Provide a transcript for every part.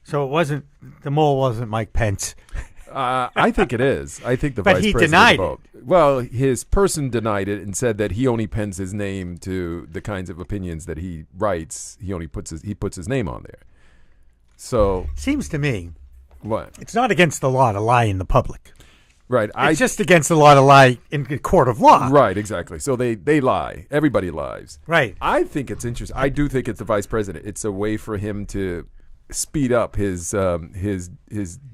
So the mole wasn't Mike Pence. I think it is. I think the But vice he president denied vote. Well, his person denied it and said that he only pens his name to the kinds of opinions that he writes. He puts his name on there. So seems to me, what? It's not against the law to lie in the public. Right. It's just against the law to lie in a court of law. Right, exactly. So they lie. Everybody lies. Right. I think it's interesting. I do think it's the vice president. It's a way for him to speed up his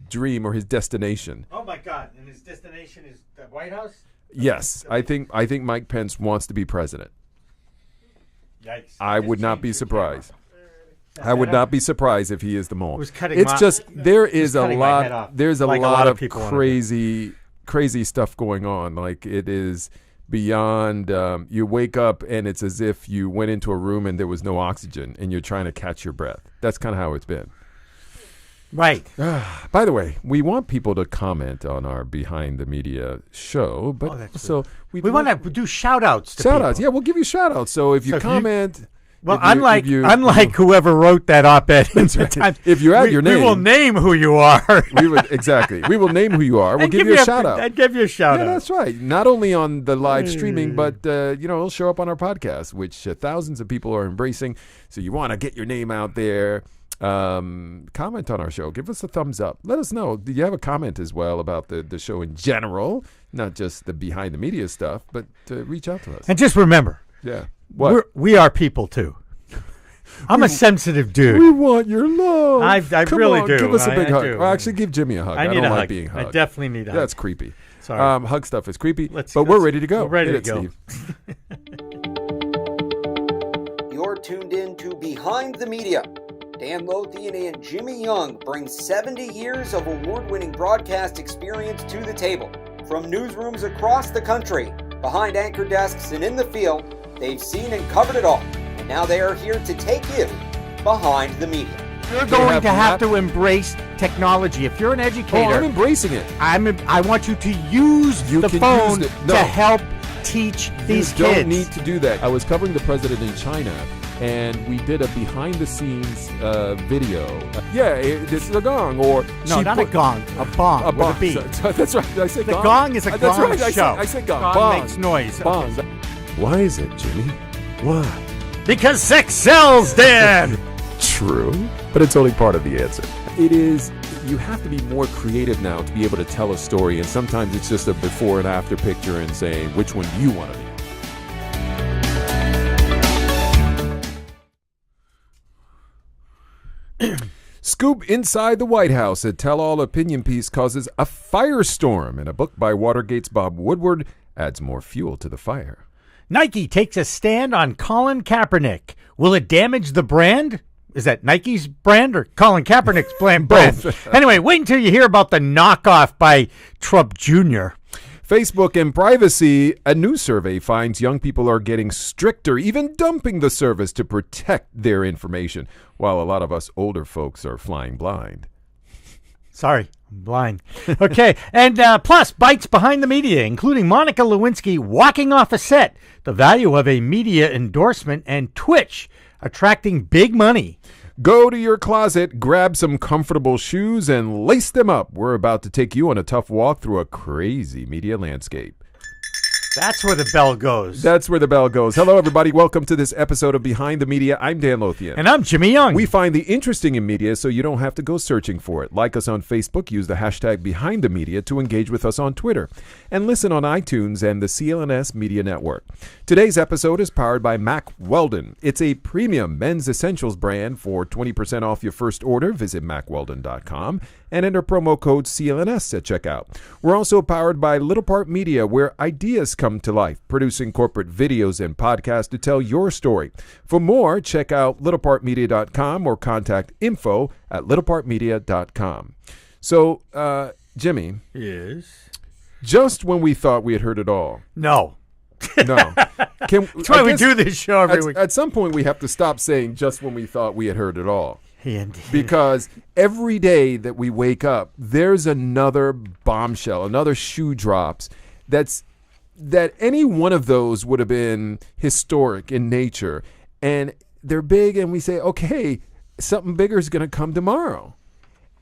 dream or his destination. Oh my God! And his destination is the White House? Yes. I think Mike Pence wants to be president. Yikes. I would not be surprised. I would not be surprised if he is the mole. There is a lot of crazy stuff going on. Like, it is beyond, you wake up and it's as if you went into a room and there was no oxygen and you're trying to catch your breath. That's kind of how it's been. Right. By the way, we want people to comment on our Behind the Media show, but we want to do shout outs to people. Yeah, we'll give you shout outs. So if you comment. Unlike whoever wrote that op-ed, if you add your name, we will name who you are. We will name who you are. We'll give you a shout out. I'd give you a shout out. Yeah, that's right. Not only on the live streaming, but it'll show up on our podcast, which thousands of people are embracing. So you want to get your name out there. Comment on our show. Give us a thumbs up. Let us know. Do you have a comment as well about the show in general, not just the Behind the Media stuff, but reach out to us. And just remember. Yeah. We are people too. I'm a sensitive dude. We want your love. I really do. Give us a big hug. Well, actually, give Jimmy a hug. I need don't a like hug. being hugged. I definitely need a hug. That's creepy. Sorry. Hug stuff is creepy. We're ready to go. We're ready to go. Steve. You're tuned in to Behind the Media. Dan Lothian and Jimmy Young bring 70 years of award-winning broadcast experience to the table. From newsrooms across the country, behind anchor desks, and in the field, they've seen and covered it all, and now they are here to take you behind the media. You're going to have to embrace technology. If you're an educator, I'm embracing it. I want you to use the phone to help teach these kids. You don't need to do that. I was covering the president in China, and we did a behind-the-scenes video. This is a gong, or not a gong, a bong. A bong. With a B. That's right. I said the gong. Gong is a gong right. show. I said gong. Gong Bong. makes noise. Bong. Okay. Why is it, Jimmy? Why? Because sex sells, Dan. True, but it's only part of the answer. It is. You have to be more creative now to be able to tell a story, and sometimes it's just a before and after picture and saying, which one do you want to be? Scoop inside the White House. A tell-all opinion piece causes a firestorm, and a book by Watergate's Bob Woodward adds more fuel to the fire. Nike takes a stand on Colin Kaepernick. Will it damage the brand? Is that Nike's brand or Colin Kaepernick's brand? Anyway, wait until you hear about the knockoff by Trump Jr. Facebook and privacy. A new survey finds young people are getting stricter, even dumping the service to protect their information, while a lot of us older folks are flying blind. Sorry, I'm blind. Okay, and plus, bytes behind the media, including Monica Lewinsky walking off a set, the value of a media endorsement, and Twitch attracting big money. Go to your closet, grab some comfortable shoes, and lace them up. We're about to take you on a tough walk through a crazy media landscape. That's where the bell goes. That's where the bell goes. Hello, everybody. Welcome to this episode of Behind the Media. I'm Dan Lothian. And I'm Jimmy Young. We find the interesting in media so you don't have to go searching for it. Like us on Facebook. Use the hashtag Behind the Media to engage with us on Twitter. And listen on iTunes and the CLNS Media Network. Today's episode is powered by Mack Weldon. It's a premium men's essentials brand. For 20% off your first order, visit MackWeldon.com and enter promo code CLNS at checkout. We're also powered by Little Part Media, where ideas come to life, producing corporate videos and podcasts to tell your story. For more, check out littlepartmedia.com or contact info@littlepartmedia.com. So, Jimmy. Yes? Just when we thought we had heard it all. No. That's why we do this show every week. At some point, we have to stop saying just when we thought we had heard it all. Indeed. Because every day that we wake up, there's another bombshell, another shoe drops that any one of those would have been historic in nature. And they're big, and we say, okay, something bigger is going to come tomorrow.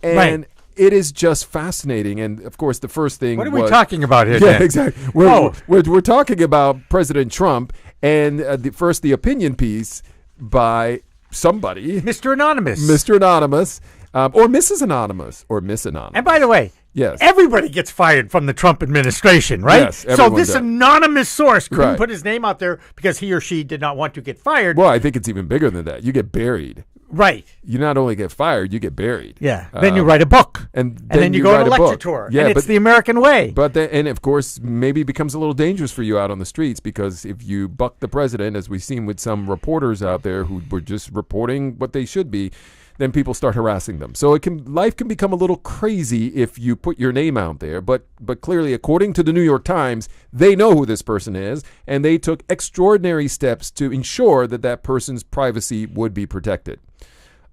And Right. it is just fascinating. And, of course, the first thing What are we talking about here, Yeah, Dan? exactly. We're talking about President Trump and the opinion piece by somebody. Mr. Anonymous. Mr. Anonymous, or Mrs. Anonymous, or Miss Anonymous. And by the way, Yes. everybody gets fired from the Trump administration, right? Yes, so everyone this does. anonymous source couldn't Right. put his name out there because he or she did not want to get fired. Well, I think it's even bigger than that. You get buried. Right. You not only get fired, you get buried. Yeah. Then you write a book. And then you go on write a lecture book. tour. Yeah, and it's but the American way. But then, and of course, maybe it becomes a little dangerous for you out on the streets, because if you buck the president, as we've seen with some reporters out there who were just reporting what they should be, then people start harassing them. So life can become a little crazy if you put your name out there. But clearly, according to the New York Times, they know who this person is, and they took extraordinary steps to ensure that that person's privacy would be protected.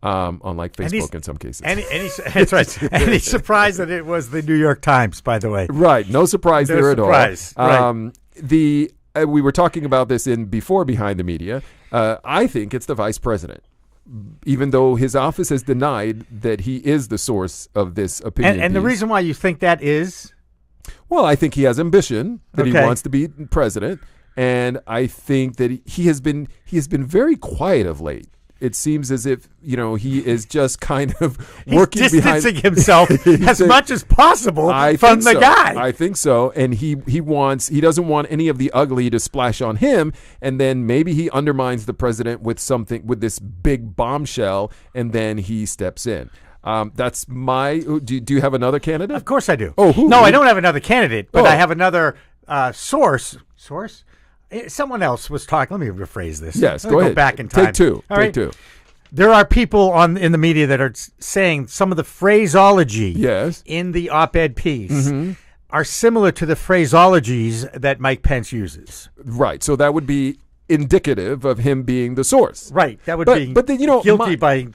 Unlike Facebook in some cases. That's right. And he's surprised that it was the New York Times, by the way. Right. No surprise No there surprise. at all. Right. We were talking about this before Behind the Media. I think it's the vice president, even though his office has denied that he is the source of this opinion. And the piece. reason why you think that is? Well, I think he has ambition, that he Okay. wants to be president, and I think that he has been very quiet of late. It seems as if, he is just kind of working behind. He's distancing himself as much as possible from the guy. I think so. And he doesn't want any of the ugly to splash on him. And then maybe he undermines the president with this big bombshell, and then he steps in. That's my. Do you have another candidate? Of course I do. Oh, who? No, I don't have another candidate, but Oh. I have another source. Source? Someone else was talking. Let me rephrase this. Yes, Let go me ahead. back in time. Take two. All Take right? two. There are people in the media that are saying some of the phraseology Yes. in the op-ed piece are similar to the phraseologies that Mike Pence uses. Right. So that would be indicative of him being the source. Right. That would But- be but then, guilty by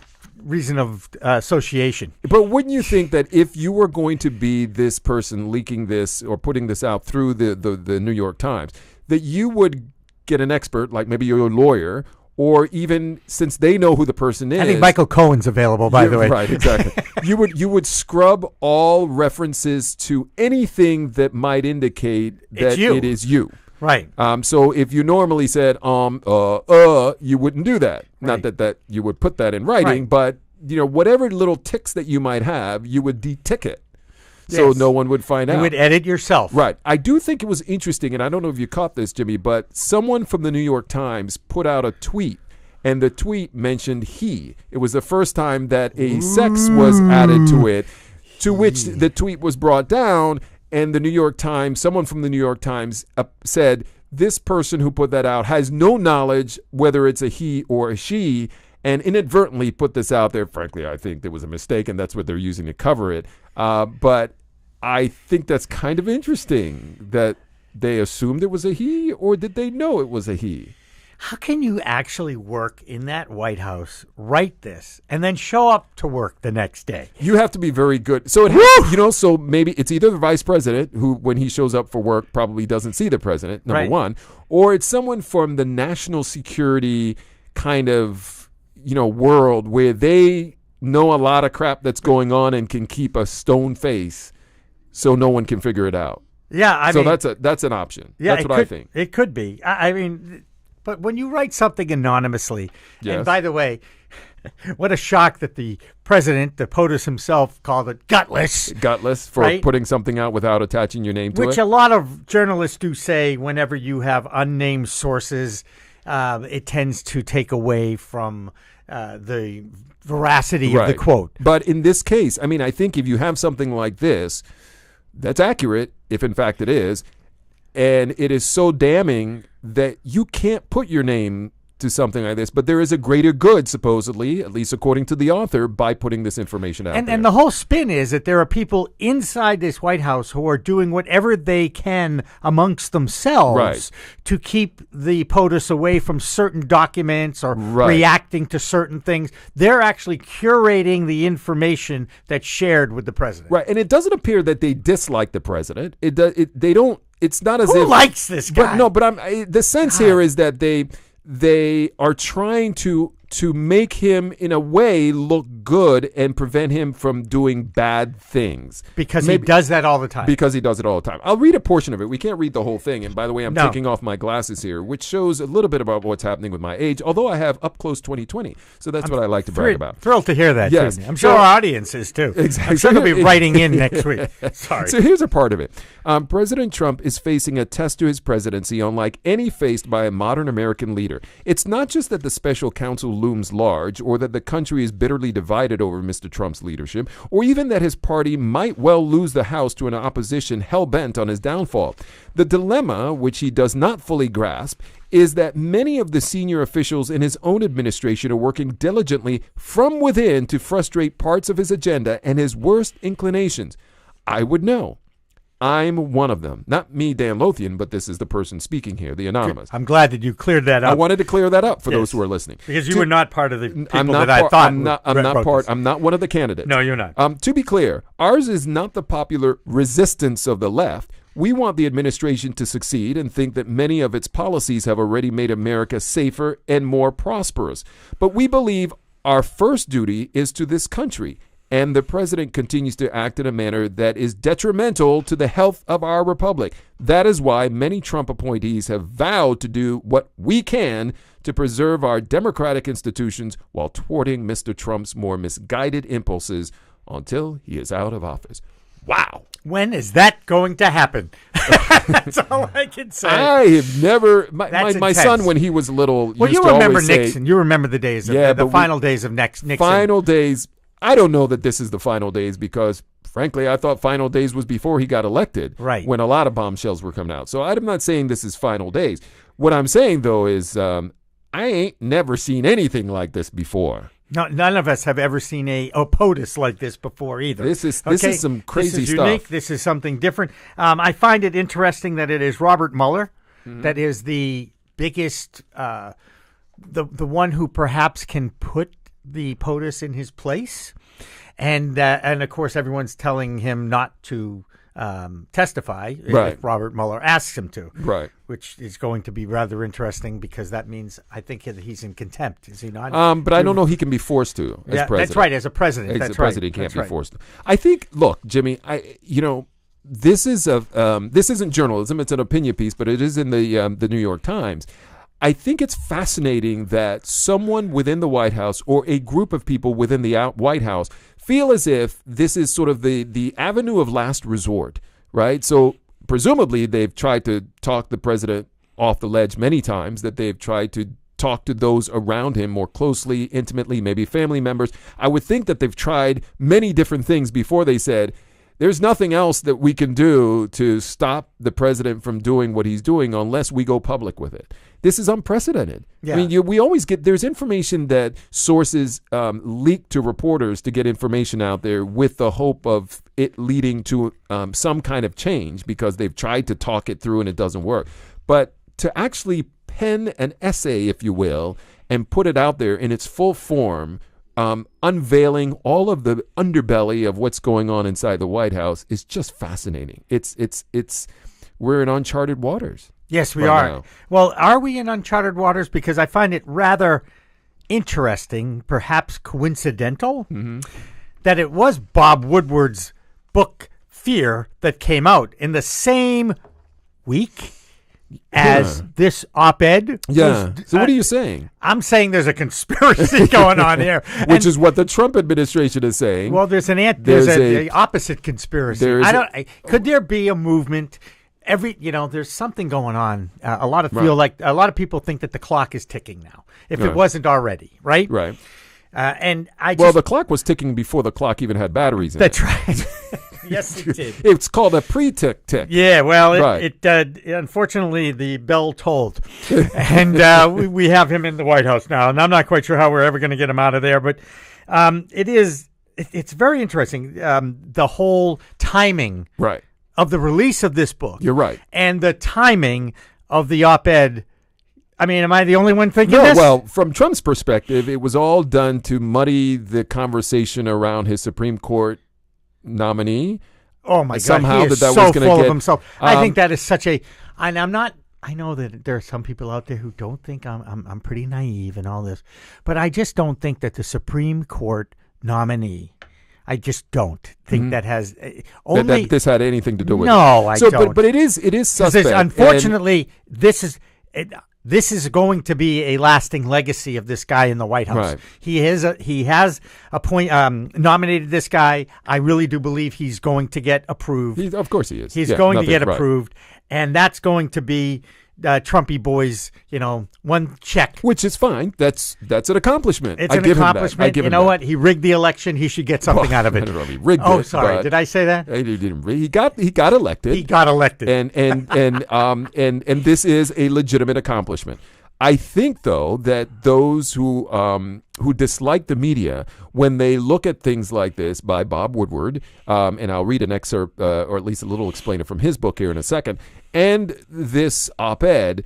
reason of association. But wouldn't you think that if you were going to be this person leaking this or putting this out through the New York Times, that you would get an expert, like maybe your lawyer, or even since they know who the person is. I think Michael Cohen's available, by the way. Right, exactly. you would scrub all references to anything that might indicate that you. it is you. Right. So if you normally said you wouldn't do that. Right. Not that you would put that in writing, Right. but whatever little ticks that you might have, you would de-tick it. So Yes. no one would find out. You would edit yourself. Right. I do think it was interesting, and I don't know if you caught this, Jimmy, but someone from the New York Times put out a tweet, and the tweet mentioned he. It was the first time that a sex was added to it, to which the tweet was brought down, and the New York Times, someone from the New York Times said, this person who put that out has no knowledge whether it's a he or a she, and inadvertently put this out there. Frankly, I think there was a mistake, and that's what they're using to cover it. But I think that's kind of interesting that they assumed it was a he, or did they know it was a he? How can you actually work in that White House, write this, and then show up to work the next day? You have to be very good. So it has, so maybe it's either the vice president who, when he shows up for work, probably doesn't see the president, number Right. one, or it's someone from the national security kind of, world where they know a lot of crap that's going on and can keep a stone face so no one can figure it out. Yeah, I So mean, that's an option. yeah, That's it what could, I think. It could be. I mean, but when you write something anonymously, Yes. and by the way, what a shock that the president, the POTUS himself, called it gutless. Gutless for Right. putting something out without attaching your name to Which it. a lot of journalists do say whenever you have unnamed sources, it tends to take away from the veracity of the quote. But in this case, I mean, I think if you have something like this, that's accurate, if in fact it is, and it is so damning that you can't put your name to something like this, but there is a greater good, supposedly, at least according to the author, by putting this information out there. And the whole spin is that there are people inside this White House who are doing whatever they can amongst themselves Right. to keep the POTUS away from certain documents or Right. reacting to certain things. They're actually curating the information that's shared with the president. Right, and it doesn't appear that they dislike the president. They don't. It's not as Who if likes this guy? But the sense here is that they are trying to to make him, in a way, look good and prevent him from doing bad things. Because he does that all the time. Because he does it all the time. I'll read a portion of it. We can't read the whole thing. And by the way, I'm taking off my glasses here, which shows a little bit about what's happening with my age, although I have up close 20/20. So that's what I like to brag about. Thrilled to hear that. Yes. Too. I'm sure our audience is too. Exactly. I'm sure they'll be writing in next week. Sorry. So here's a part of it. President Trump is facing a test to his presidency unlike any faced by a modern American leader. It's not just that the special counsel looms large, or that the country is bitterly divided over Mr. Trump's leadership, or even that his party might well lose the House to an opposition hell-bent on his downfall. The dilemma, which he does not fully grasp, is that many of the senior officials in his own administration are working diligently from within to frustrate parts of his agenda and his worst inclinations. I would know. I'm one of them. Not me, Dan Lothian, but this is the person speaking here, the anonymous. I'm glad that you cleared that up. I wanted to clear that up for those who are listening. Because you were not part of the people that I thought. I'm not one of the candidates. No, you're not. To be clear, ours is not the popular resistance of the left. We want the administration to succeed and think that many of its policies have already made America safer and more prosperous. But we believe our first duty is to this country. And the president continues to act in a manner that is detrimental to the health of our republic. That is why many Trump appointees have vowed to do what we can to preserve our democratic institutions while thwarting Mr. Trump's more misguided impulses until he is out of office. Wow. When is that going to happen? That's all I can say. I have never. My son, when he was little, well, used you to remember always Nixon. You remember the days of the final days of Nixon. Final days. I don't know that this is the final days because, frankly, I thought final days was before he got elected. Right. When a lot of bombshells were coming out. So I'm not saying this is final days. What I'm saying, though, is I ain't never seen anything like this before. No, none of us have ever seen a POTUS like this before either. This is some crazy this is stuff. Unique. This is something different. I find it interesting that it is Robert Mueller that is the biggest, the one who perhaps can put the POTUS in his place, and of course everyone's telling him not to testify if Robert Mueller asks him to, right? Which is going to be rather interesting because that means I think he's in contempt, is he not? But I don't know he can be forced to as president. That's right, as a president. As a president, he can't be forced to. I think. Look, Jimmy, this isn't journalism; it's an opinion piece, but it is in the New York Times. I think it's fascinating that someone within the White House or a group of people within the White House feel as if this is sort of the avenue of last resort, right? So presumably they've tried to talk the president off the ledge many times, that they've tried to talk to those around him more closely, intimately, maybe family members. I would think that they've tried many different things before they said, there's nothing else that we can do to stop the president from doing what he's doing unless we go public with it. This is unprecedented. Yeah. I mean, we always get, there's information that sources leak to reporters to get information out there with the hope of it leading to some kind of change because they've tried to talk it through and it doesn't work. But to actually pen an essay, if you will, and put it out there in its full form, unveiling all of the underbelly of what's going on inside the White House is just fascinating. We're in uncharted waters. Yes, we are. Now. Well, are we in uncharted waters? Because I find it rather interesting, perhaps coincidental, that it was Bob Woodward's book Fear that came out in the same week as this op-ed. Yeah. So what are you saying? I'm saying there's a conspiracy going on here. Which is what the Trump administration is saying. Well, there's the opposite conspiracy. Could there be a movement? There's something going on. A lot of people think that the clock is ticking now, if it wasn't already, right? Right. The clock was ticking before the clock even had batteries in it. That's right. Yes, it did. It's called a pre-tick tick. Yeah, well, unfortunately, the bell tolled. And we have him in the White House now, and I'm not quite sure how we're ever going to get him out of there. But it's very interesting, the whole timing of the release of this book. You're right. And the timing of the op-ed. I mean, am I the only one thinking this? No, well, from Trump's perspective, it was all done to muddy the conversation around his Supreme Court nominee. Oh my God! Somehow he is that so was going to full get of himself. I think that is such a. And I'm not I know that there are some people out there who don't think I'm pretty naive and all this, but I just don't think that the Supreme Court nominee, I just don't think that has only that this had anything to do with it. No, I don't. But it is suspect. Unfortunately, this is going to be a lasting legacy of this guy in the White House. Right. He has nominated this guy. I really do believe he's going to get approved. Of course he is. He's going to get approved, and that's going to be Trumpy boys, one check. Which is fine. That's an accomplishment. It's an accomplishment. You know what? He rigged the election. He should get something out of it. I don't know if he rigged it. Oh, sorry. Did I say that? He didn't. He got elected. He got elected. And this is a legitimate accomplishment. I think, though, that those who dislike the media, when they look at things like this by Bob Woodward, and I'll read an excerpt or at least a little explainer from his book here in a second, and this op-ed,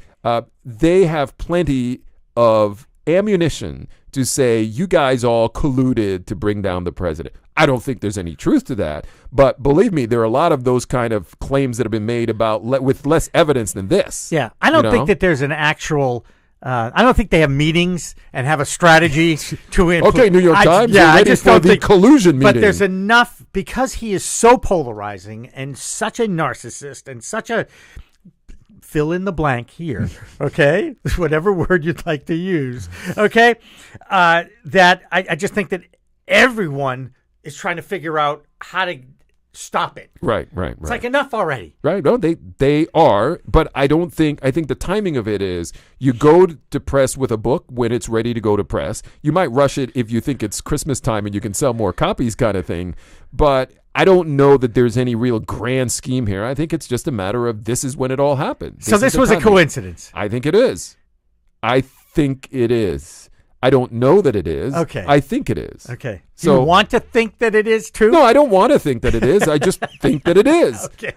they have plenty of ammunition to say you guys all colluded to bring down the president. I don't think there's any truth to that, but believe me, there are a lot of those kind of claims that have been made about with less evidence than this. Yeah, I don't think that there's an actual. I don't think they have meetings and have a strategy to implement. Okay, New York Times. I just don't think collusion meeting. But there's enough because he is so polarizing and such a narcissist and such a fill in the blank here. Okay, whatever word you'd like to use. Okay, that I just think that everyone is trying to figure out how to stop it. Right. It's like enough already. Right. No, they are, but I think the timing of it is you go to press with a book when it's ready to go to press. You might rush it if you think it's Christmas time and you can sell more copies kind of thing, but I don't know that there's any real grand scheme here. I think it's just a matter of this is when it all happened. So this was a coincidence. I think it is. I don't know that it is. Okay. I think it is. Okay. So you want to think that it is too? No, I don't want to think that it is. I just think that it is. Okay.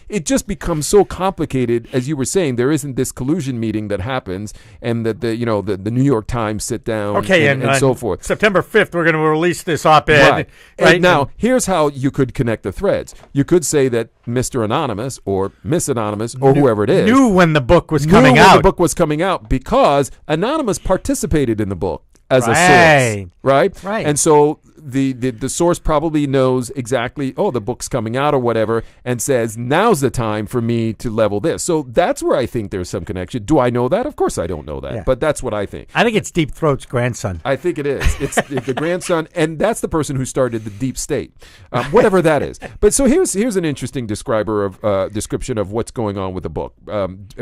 It just becomes so complicated. As you were saying, there isn't this collusion meeting that happens, and that the New York Times sit down. Okay, and so forth. September 5th, we're going to release this op-ed. Right. And now, here's how you could connect the threads. You could say that Mr. Anonymous or Miss Anonymous or whoever it is knew when the book was coming out. The book was coming out because Anonymous participated in the book as a source, right? And so the source probably knows exactly, the book's coming out or whatever, and says, now's the time for me to level this. So that's where I think there's some connection. Do I know that? Of course I don't know that, but that's what I think. I think it's Deep Throat's grandson. I think it is. It's the grandson, and that's the person who started the deep state, whatever that is. But so here's an interesting description of what's going on with the book.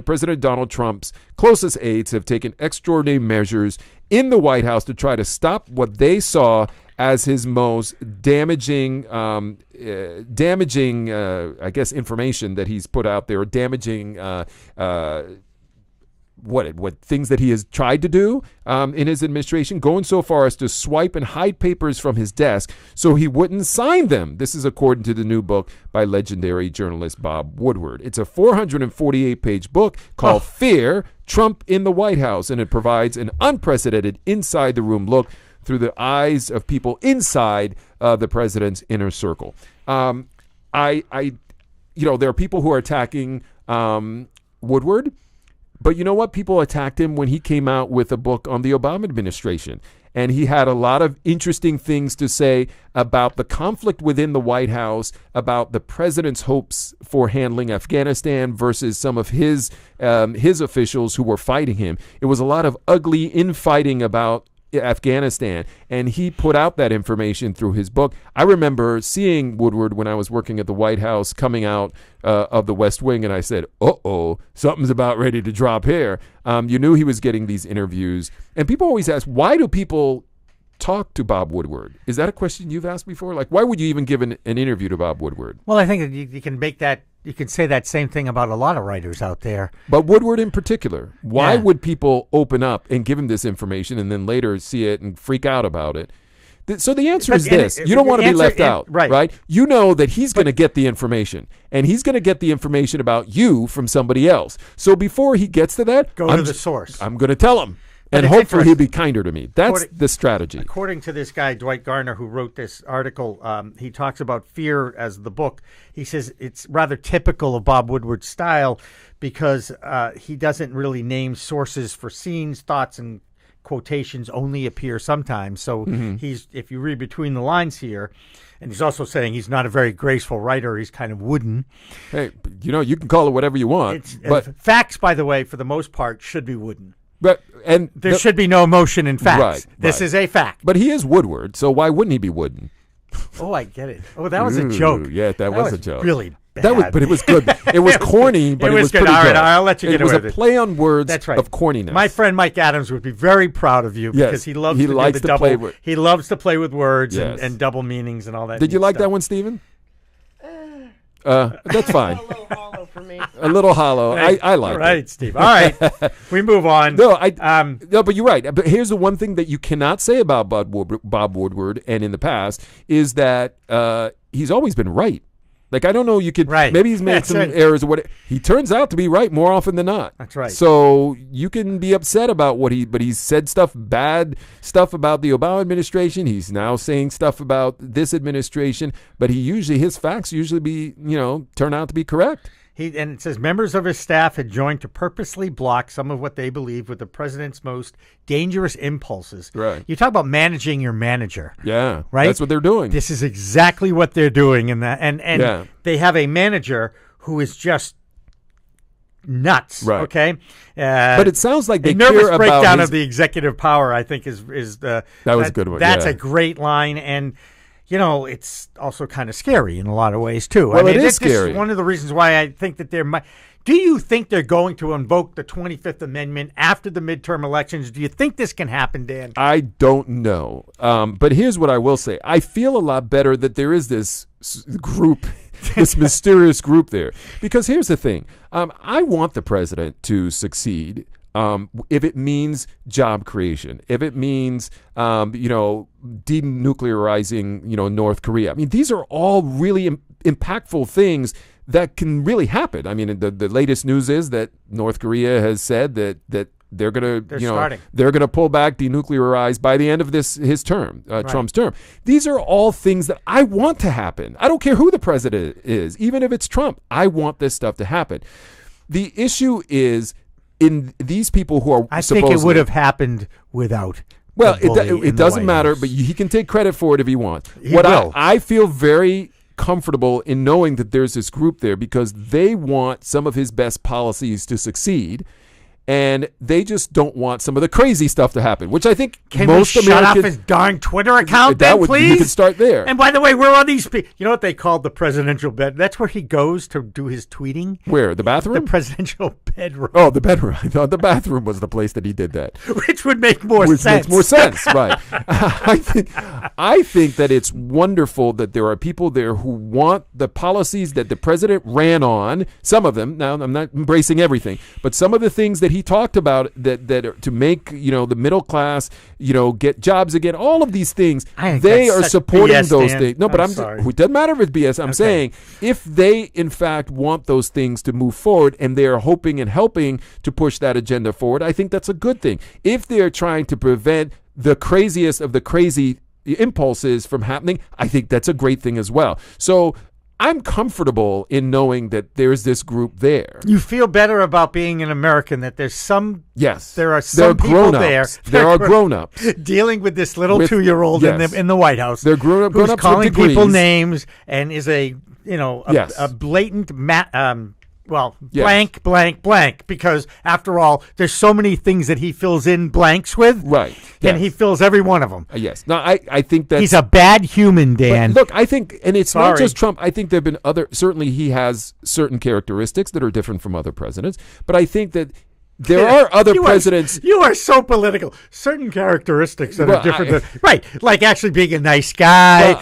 President Donald Trump's closest aides have taken extraordinary measures in the White House to try to stop what they saw as his most damaging, I guess, information that he's put out there, damaging what things that he has tried to do in his administration, going so far as to swipe and hide papers from his desk so he wouldn't sign them. This is according to the new book by legendary journalist Bob Woodward. It's a 448-page book called Fear, Trump in the White House, and it provides an unprecedented inside-the-room look through the eyes of people inside the president's inner circle. There are people who are attacking Woodward, but you know what? People attacked him when he came out with a book on the Obama administration. And he had a lot of interesting things to say about the conflict within the White House, about the president's hopes for handling Afghanistan versus some of his officials who were fighting him. It was a lot of ugly infighting about Afghanistan, and he put out that information through his book. I remember seeing Woodward when I was working at the White House coming out of the West Wing, and I said, something's about ready to drop here. You knew he was getting these interviews, and people always ask, why do people talk to Bob Woodward? Is that a question you've asked before? Like, why would you even give an interview to Bob Woodward? Well, I think that you can make that. You can say that same thing about a lot of writers out there. But Woodward in particular, why would people open up and give him this information and then later see it and freak out about it? So the answer is this. You don't want to be left out, right? You know that he's going to get the information, and he's going to get the information about you from somebody else. So before he gets to that, go to the source. I'm going to tell him. And hopefully he'll be kinder to me. That's the strategy. According to this guy, Dwight Garner, who wrote this article, he talks about fear as the book. He says it's rather typical of Bob Woodward's style because he doesn't really name sources for scenes, thoughts, and quotations only appear sometimes. So if you read between the lines here, and he's also saying he's not a very graceful writer. He's kind of wooden. Hey, you can call it whatever you want. But facts, by the way, for the most part, should be wooden. But there should be no emotion in facts. This is a fact. But he is Woodward, so why wouldn't he be wooden? Oh, I get it. Oh, that was a joke. Yeah, that was a joke. Really bad. But it was good. It was corny, but it was good. pretty All right, good. I'll let you get away with it. It was a play on words That's right. of corniness. My friend Mike Adams would be very proud of you because he loves he loves to play with words and double meanings and all that. Did you like that one, Stephen? That's fine. A little hollow for me. A little hollow. I like it. Right, Steve. All right. We move on. No, but you're right. But here's the one thing that you cannot say about Bob Woodward and in the past is that he's always been right. Like, I don't know, you could, maybe he's made some errors or whatever. He turns out to be right more often than not. That's right. So you can be upset about but he's said bad stuff about the Obama administration. He's now saying stuff about this administration, but his facts usually turn out to be correct. And it says members of his staff had joined to purposely block some of what they believe were the president's most dangerous impulses. Right. You talk about managing your manager. Yeah. Right. That's what they're doing. This is exactly what they're doing in that. And they have a manager who is just nuts. Right. Okay. But it sounds like they nervous care breakdown about of the executive power, I think, is the that was a good one. That's a great line. And it's also kind of scary in a lot of ways, too. Well, it is scary. This is one of the reasons why I think that there might. Do you think they're going to invoke the 25th Amendment after the midterm elections? Do you think this can happen, Dan? I don't know. But here's what I will say. I feel a lot better that there is this group, this mysterious group there. Because here's the thing. I want the president to succeed. If it means job creation, if it means, denuclearizing, North Korea. I mean, these are all really impactful things that can really happen. I mean, the latest news is that North Korea has said that they're going to pull back, denuclearize by the end of his term, Trump's term. These are all things that I want to happen. I don't care who the president is, even if it's Trump. I want this stuff to happen. The issue is, in these people who are I think it would have happened without. Well, it doesn't matter, but he can take credit for it if he wants. I feel very comfortable in knowing that there's this group there because they want some of his best policies to succeed. And they just don't want some of the crazy stuff to happen, which I think most Americans... shut off his darn Twitter account please? You can start there. And by the way, where are these people? You know what they call the presidential bed? That's where he goes to do his tweeting. Where? The bathroom? The presidential bedroom. Oh, the bedroom. I thought the bathroom was the place that he did that. Which would make more sense. Which makes more sense, right. I think that it's wonderful that there are people there who want the policies that the president ran on. Some of them. Now, I'm not embracing everything, but some of the things that he talked about that to make the middle class get jobs again, all of these things they are supporting BS, those things. No, but it doesn't matter if it's BS. I'm saying if they in fact want those things to move forward and they are hoping and helping to push that agenda forward, I think that's a good thing. If they're trying to prevent the craziest of the crazy impulses from happening, I think that's a great thing as well. So I'm comfortable in knowing that there's this group there. You feel better about being an American that there's some. Yes, there are some people there. There are grown-ups dealing with this little 2-year-old in the White House. They're grown-ups who's calling people names and is a blatant blank, blank, blank, because after all, there's so many things that he fills in blanks with. Right. And he fills every one of them. Yes. Now, I think that he's a bad human, Dan. But look, I think, and it's not just Trump. I think there have been certainly he has certain characteristics that are different from other presidents, but I think that there are other presidents. You are so political. Certain characteristics that are different. Right. Like actually being a nice guy,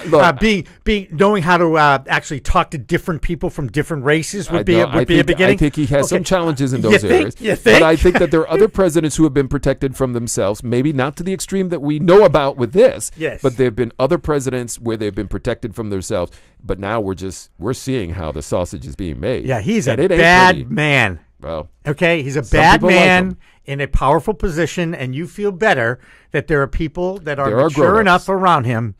knowing how to actually talk to different people from different races would be a beginning. I think he has some challenges in those areas. You think? But I think that there are other presidents who have been protected from themselves, maybe not to the extreme that we know about with this. Yes. But there have been other presidents where they've been protected from themselves. But now we're seeing how the sausage is being made. Yeah, he's a bad man. Well, okay, he's a some bad people like man him. in a powerful position, and you feel better that there are people that are There are mature grown-ups. enough around him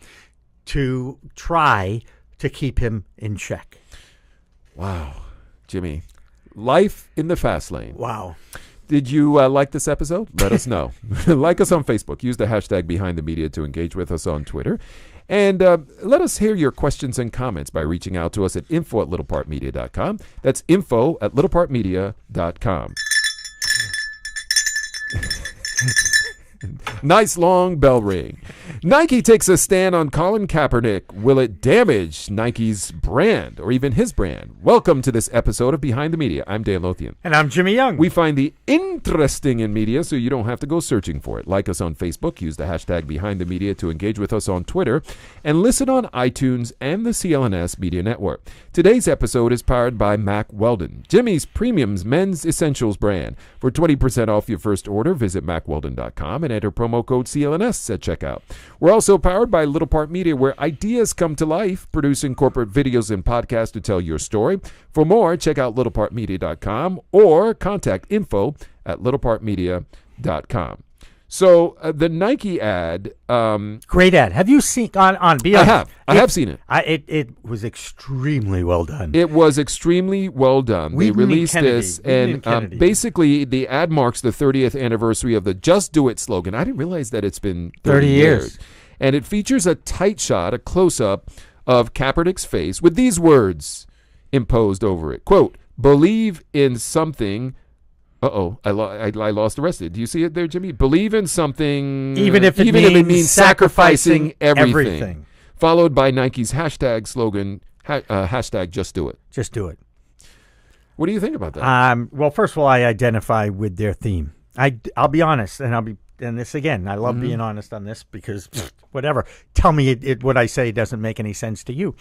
to try to keep him in check. Wow, Jimmy, life in the fast lane. Wow. Did you like this episode? Let us know. Like us on Facebook. Use the hashtag Behind the Media to engage with us on Twitter. And let us hear your questions and comments by reaching out to us at info@littlepartmedia.com. That's info@littlepartmedia.com. Nice long bell ring. Nike takes a stand on Colin Kaepernick. Will it damage Nike's brand or even his brand? Welcome to this episode of Behind the Media. I'm Dan Lothian. And I'm Jimmy Young. We find the interesting in media so you don't have to go searching for it. Like us on Facebook. Use the hashtag Behind the Media to engage with us on Twitter. And listen on iTunes and the CLNS Media Network. Today's episode is powered by Mack Weldon, Jimmy's Premium's men's essentials brand. For 20% off your first order, visit MackWeldon.com and enter promo code CLNS at checkout. We're also powered by Little Part Media, where ideas come to life, producing corporate videos and podcasts to tell your story. For more, check out littlepartmedia.com or contact info@littlepartmedia.com. So the Nike ad, Great ad. Have you seen on Beyond? I have seen it. It was extremely well done. It was extremely well done. They Wheaton and released Kennedy. this, Wheaton and and Kennedy. basically the ad marks the 30th anniversary of the Just Do It slogan. I didn't realize that it's been 30 years. And it features a tight shot, a close-up of Kaepernick's face with these words imposed over it. Quote, believe in something. Uh-oh, I lost the rest of it. Do you see it there, Jimmy? Believe in something, Even if it means sacrificing everything. everything. Followed by Nike's hashtag slogan, hashtag Just Do It. Just do it. What do you think about that? Well, first of all, I identify with their theme. I'll be honest, and this again, I love being honest on this because whatever. Tell me what I say doesn't make any sense to you.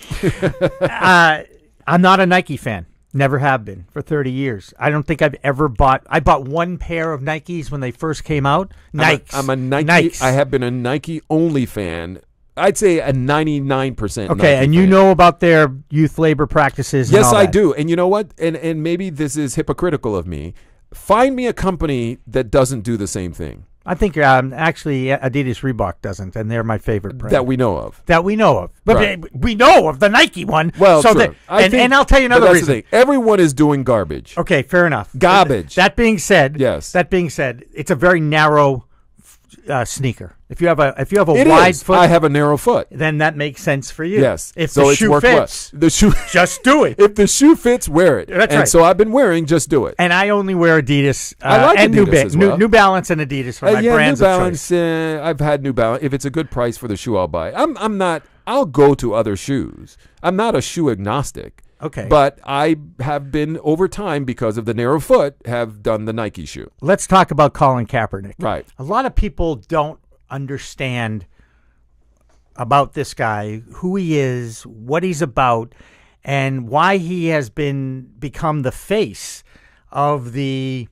I'm not a Nike fan. Never have been for 30 years. I don't think I've ever bought. I bought one pair of Nikes when they first came out. Nikes. I'm a Nike. Nikes. I have been a Nike only fan. I'd say a 99%. Okay, Nike and you fan. know about their youth labor practices. And Yes, all I that. do. And you know what? And maybe this is hypocritical of me. Find me a company that doesn't do the same thing I think actually Adidas Reebok doesn't, and they're my favorite brand that we know of. That we know of. But Right. we know of the Nike one. Well, so true. and I'll tell you but another that's the reason. thing. Everyone is doing garbage. Okay, fair enough. Garbage. That being said, Yes. That being said, it's a very narrow sneaker. If you have a It wide is. foot, I have a narrow foot. then that makes sense for you. Yes. If so the it's shoe worked fits, well. The shoe. just do it. If the shoe fits, wear it. That's and right. so I've been wearing Just Do It. And I only wear Adidas. I like and Adidas as well. New Balance and Adidas for my Yeah, brands New of Balance. choice. I've had New Balance. If it's a good price for the shoe, I'll buy it. I'm not. I'll go to other shoes. I'm not a shoe agnostic. Okay. But I have been over time because of the narrow foot have done the Nike shoe. Let's talk about Colin Kaepernick. Right. A lot of people don't understand about this guy, who he is, what he's about, and why he has become the face of the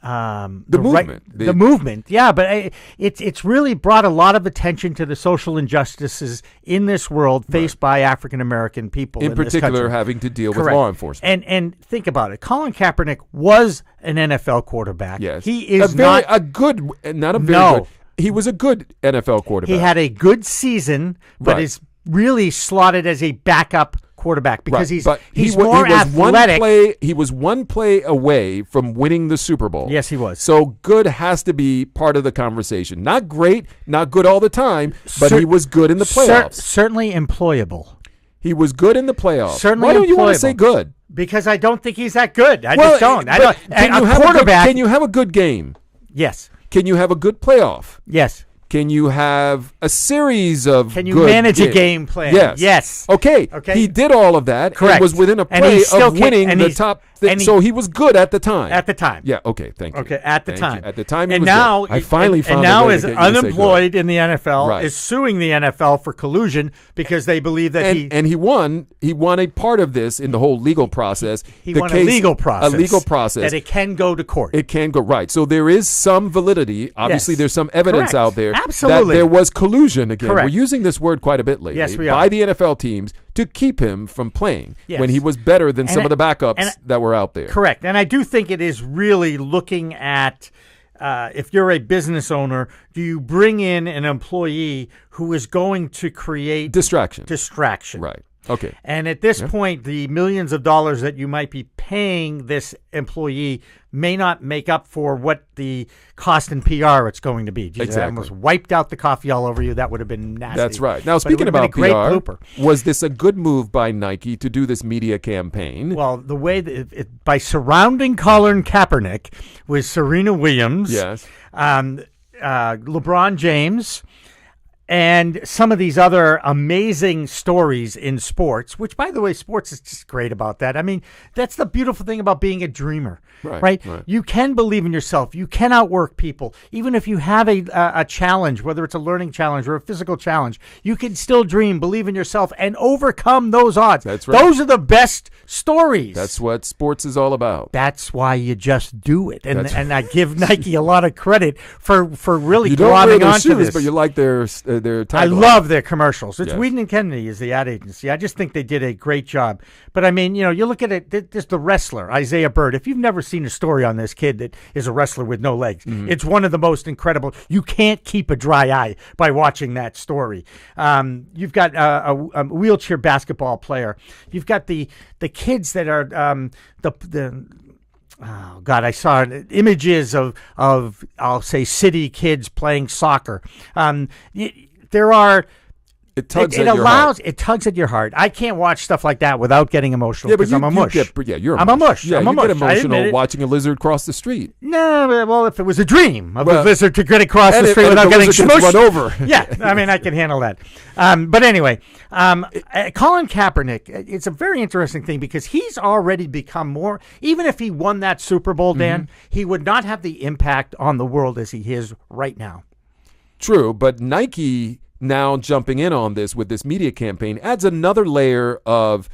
movement. The movement, yeah, but it's really brought a lot of attention to the social injustices in this world faced by African American people In this particular, country. having to deal with Correct. law enforcement. And think about it. Colin Kaepernick was an NFL quarterback. Yes. He is not a very No. good. He was a good NFL quarterback. He had a good season, but Right. is really slotted as a backup quarterback because Right. he's wa- more athletic. He was one play away from winning the Super Bowl. Yes, he was. So good has to be part of the conversation. Not great, not good all the time, but Cer- he was good in the playoffs. Certainly employable. He was good in the playoffs. Certainly Why don't you want to employable. say good? Because I don't think he's that good. I just don't. I but don't. Can A you have quarterback. can you have a good game? Yes. Can you have a good playoff? Yes. Can you have a series of Can you good manage a games? game plan? Yes. Yes. Okay. Okay. He did all of that. Correct. And was within a And play he still of can't- winning and the he's- top. and he- So he was good at the time. At the time. Yeah. Okay. Thank you. Okay, at the Thank time. you. At the time, he and was now good. I finally and found now a way is to get you to say good. unemployed in the NFL. Right. Is suing the NFL for collusion because they believe that And he won. He won a part of this in the whole legal process. he The won case- a legal process. A legal process. that it can go to court. It can go right. So there is some validity. Obviously, Yes. there's some evidence Correct. out there. Absolutely. that there was collusion again. Correct. We're using this word quite a bit lately. Yes, we are. By the NFL teams to keep him from playing Yes. when he was better than And some of the backups that were out there. Correct. And I do think it is really looking at if you're a business owner, do you bring in an employee who is going to create Distraction. Right. Okay. And at this point, the millions of dollars that you might be paying this employee may not make up for what the cost in PR it's going to be. Jeez, Exactly. I almost wiped out the coffee all over you. That would have been nasty. That's right. Now, But it speaking would have about been a great PR, blooper. was this a good move by Nike to do this media campaign? Well, the way that by surrounding Colin Kaepernick with Serena Williams, Yes. LeBron James, and some of these other amazing stories in sports, which, by the way, sports is just great about that. I mean, that's the beautiful thing about being a dreamer, right? You can believe in yourself. You can outwork people. Even if you have a challenge, whether it's a learning challenge or a physical challenge, you can still dream, believe in yourself, and overcome those odds. That's right. Those are the best stories. That's what sports is all about. That's why you just do it. And I give Nike a lot of credit for really You don't wear grabbing their onto shoes, this. but you like their I tagline. love their commercials. It's Yes. Whedon and Kennedy is the ad agency. I just think they did a great job. But I mean, you look at it. There's the wrestler Isaiah Bird. If you've never seen a story on this kid that is a wrestler with no legs, it's one of the most incredible. You can't keep a dry eye by watching that story. You've got a wheelchair basketball player. You've got the kids that are the. Oh God! I saw images of I'll say city kids playing soccer. There are. It tugs at your heart. It tugs at your heart. I can't watch stuff like that without getting emotional Yeah, but because I'm a mush. you're a I'm mush. a mush. Yeah, I'm a you mush. get I admit emotional it. watching a lizard cross the street. No, well, if it was a dream of a lizard to get across And the street and without the getting lizard gets smushed. run over. Yeah, I mean, I can handle that. But anyway, Colin Kaepernick, it's a very interesting thing because he's already become more, even if he won that Super Bowl, Dan, he would not have the impact on the world as he is right now. True, but Nike now jumping in on this with this media campaign adds another layer of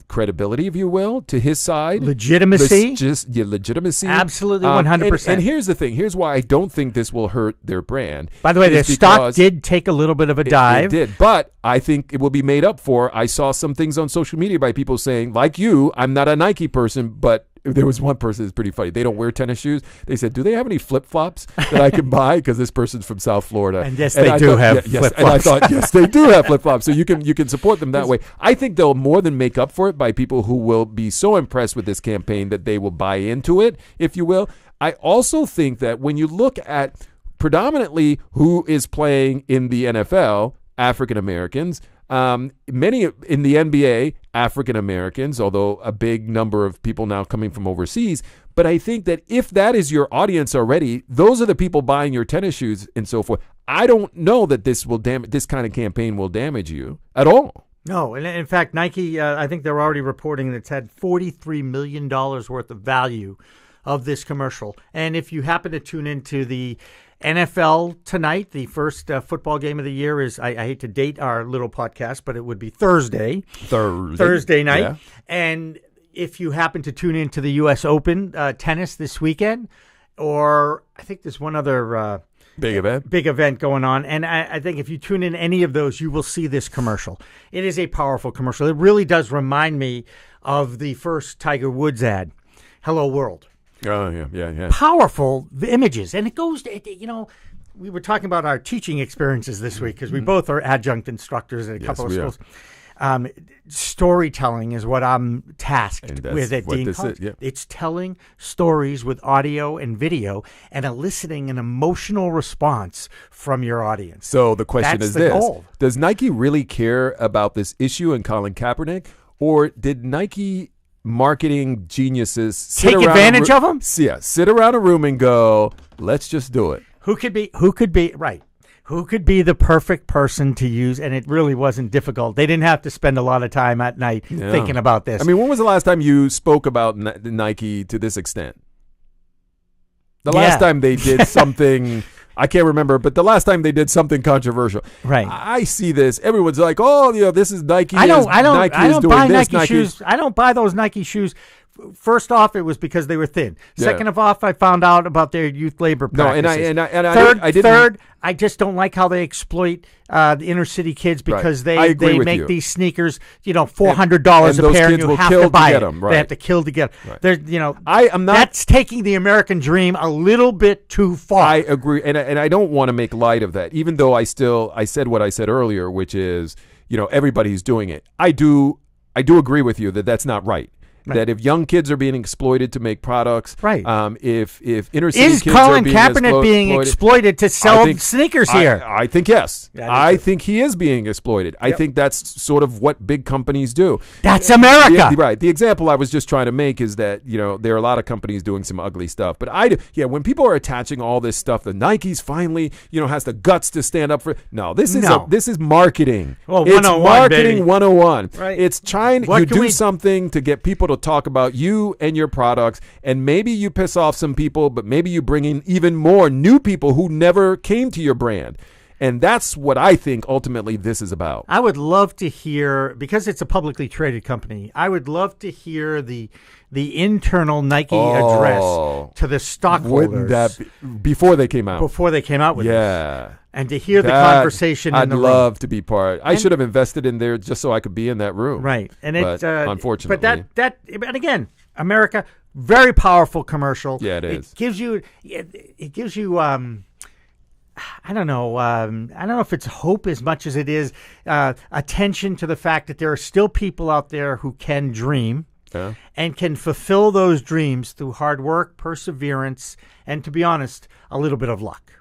credibility, if you will, to his side. Legitimacy. Legitimacy. Absolutely, 100%. And here's the thing. Here's why I don't think this will hurt their brand. By the way, their It's stock because did take a little bit of a dive. It did, but I think it will be made up for. I saw some things on social media by people saying, like you, I'm not a Nike person, but there was one person that's pretty funny. They don't wear tennis shoes. They said, do they have any flip-flops that I can buy? Because this person's from South Florida. And yes, they do have flip-flops. And I thought, yes, they do have flip-flops. So you can support them that way. I think they'll more than make up for it by people who will be so impressed with this campaign that they will buy into it, if you will. I also think that when you look at predominantly who is playing in the NFL, African Americans, many in the NBA, African Americans, although a big number of people now coming from overseas. But I think that if that is your audience already, those are the people buying your tennis shoes and so forth. I don't know that this kind of campaign will damage you at all. No, and in fact, Nike, I think they're already reporting that it's had $43 million worth of value of this commercial. And if you happen to tune into the NFL tonight, the first football game of the year is, I hate to date our little podcast, but it would be Thursday night. Yeah. And if you happen to tune into the U.S. Open tennis this weekend, or I think there's one other big event going on. And I think if you tune in any of those, you will see this commercial. It is a powerful commercial. It really does remind me of the first Tiger Woods ad, Hello World. Oh, yeah. Powerful the images. And it goes to, we were talking about our teaching experiences this week because we both are adjunct instructors at a couple of schools. Storytelling is what I'm tasked with at Dean College. It's telling stories with audio and video and eliciting an emotional response from your audience. So the question is this. Goal. Does Nike really care about this issue and Colin Kaepernick? Or did Nike marketing geniuses take advantage of them? Yeah, sit around a room and go, let's just do it. Who could be the perfect person to use? And it really wasn't difficult. They didn't have to spend a lot of time at night thinking about this. I mean, when was the last time you spoke about Nike to this extent? The last time they did something, I can't remember, but the last time they did something controversial. Right. I see this. Everyone's like, oh, this is Nike. I don't buy doing Nike this, shoes. I don't buy those Nike shoes first off, it was because they were thin. Yeah. Second of all, I found out about their youth labor practices. I didn't. Third, I just don't like how they exploit the inner city kids because they make these sneakers, $400 a pair, and you have to buy them. Right. They have to kill to get them. I'm not. That's taking the American dream a little bit too far. I agree, and I don't want to make light of that, even though I said what I said earlier, which is, everybody's doing it. I do agree with you that that's not right. Right. That if young kids are being exploited to make products, right? If inner city kids Colin are being Kaepernick being exploited to sell sneakers here? I think yes. I think he is being exploited. Yep. I think that's sort of what big companies do. That's America, right? The example I was just trying to make is that there are a lot of companies doing some ugly stuff, but when people are attaching all this stuff, the Nike's finally has the guts to stand up for. No, this is marketing. Well, it's marketing 101. Right. It's trying. You do something to get people to talk about you and your products, and maybe you piss off some people, but maybe you bring in even more new people who never came to your brand. And that's what I think ultimately this is about. I would love to hear, because it's a publicly traded company, I would love to hear the internal Nike address to the stockholders. Wouldn't that before they came out? Before they came out with this. And to hear the conversation in the room. I'd love to be part. I should have invested in there just so I could be in that room. Right. And unfortunately. But again, America, very powerful commercial. Yeah, it is. It gives you I don't know. I don't know if it's hope as much as it is attention to the fact that there are still people out there who can dream and can fulfill those dreams through hard work, perseverance, and, to be honest, a little bit of luck.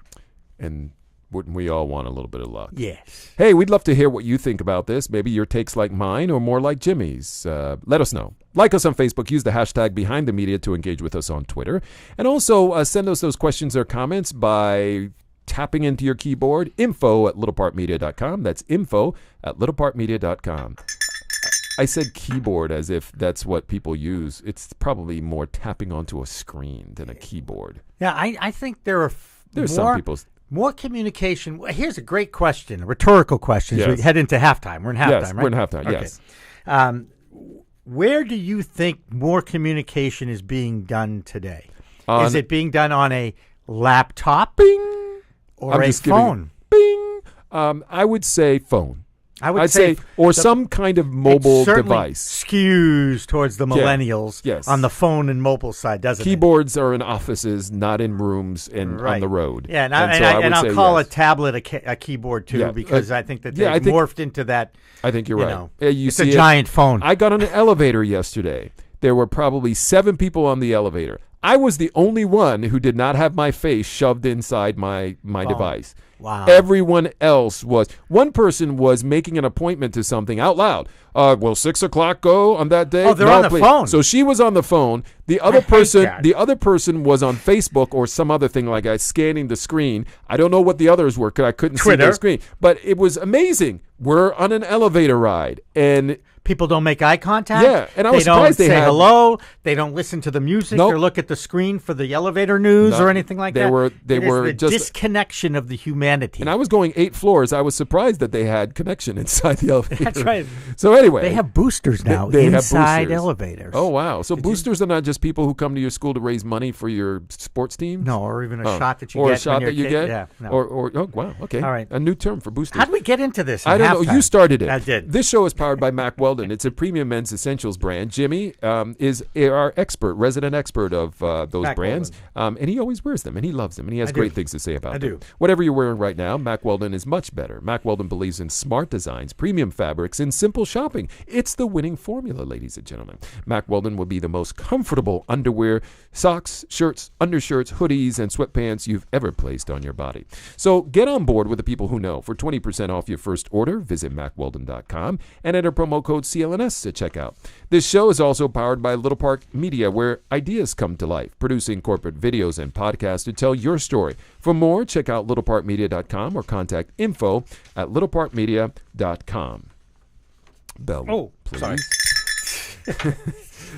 And wouldn't we all want a little bit of luck? Yes. Hey, we'd love to hear what you think about this. Maybe your take's like mine or more like Jimmy's. Let us know. Like us on Facebook. Use the hashtag Behind the Media to engage with us on Twitter. And also send us those questions or comments by tapping into your keyboard, info@littlepartmedia.com. That's info@littlepartmedia.com. I said keyboard as if that's what people use. It's probably more tapping onto a screen than a keyboard. Yeah, I think there's some people's... More communication. Here's a great question, a rhetorical question. As we head into halftime. We're in halftime, right? We're in halftime, okay. Yes. Where do you think more communication is being done today? Is it being done on a laptop? Bing! Or a phone? Bing! I would say phone. I'd say or some kind of mobile device. Skews towards the millennials on the phone and mobile side, doesn't Keyboards are in offices, not in rooms and on the road. Yeah, and I'll call a tablet a keyboard too, because I think that they've morphed into that. I think you're right. It's a giant phone. I got on an elevator yesterday. There were probably 7 people on the elevator. I was the only one who did not have my face shoved inside my device. Wow. Everyone else was. One person was making an appointment to something out loud. Will 6 o'clock go on that day? Oh, they're on the phone. So she was on the phone. The other person was on Facebook or some other thing like that, scanning the screen. I don't know what the others were because I couldn't see the screen. But it was amazing. We're on an elevator ride, and people don't make eye contact. Yeah, and I was surprised they don't say hello. They don't listen to the music or look at the screen for the elevator news or anything like that. They were just disconnection of the humanity. And I was going 8 floors. I was surprised that they had connection inside the elevator. That's right. So anyway, they have boosters now inside elevators. Oh wow! So boosters are not just people who come to your school to raise money for your sports team. No, or even a shot that you get. Or a shot that you get. Yeah. No. Or oh wow, okay. All right. A new term for boosters. How did we get into this? I don't know. You started it. I did. This show is powered by Mack Weldon. It's a premium men's essentials brand. Jimmy is our resident expert of those Mack brands, and he always wears them, and he loves them, and he has great things to say about them. I do. Whatever you're wearing right now, Mack Weldon is much better. Mack Weldon believes in smart designs, premium fabrics, and simple shopping. It's the winning formula, ladies and gentlemen. Mack Weldon will be the most comfortable underwear, socks, shirts, undershirts, hoodies, and sweatpants you've ever placed on your body. So get on board with the people who know. For 20% off your first order, visit MackWeldon.com and enter promo code CLNS at checkout. This show is also powered by Little Park Media, where ideas come to life, producing corporate videos and podcasts to tell your story. For more, check out littleparkmedia.com or contact info@littleparkmedia.com. Bell, please. Sorry.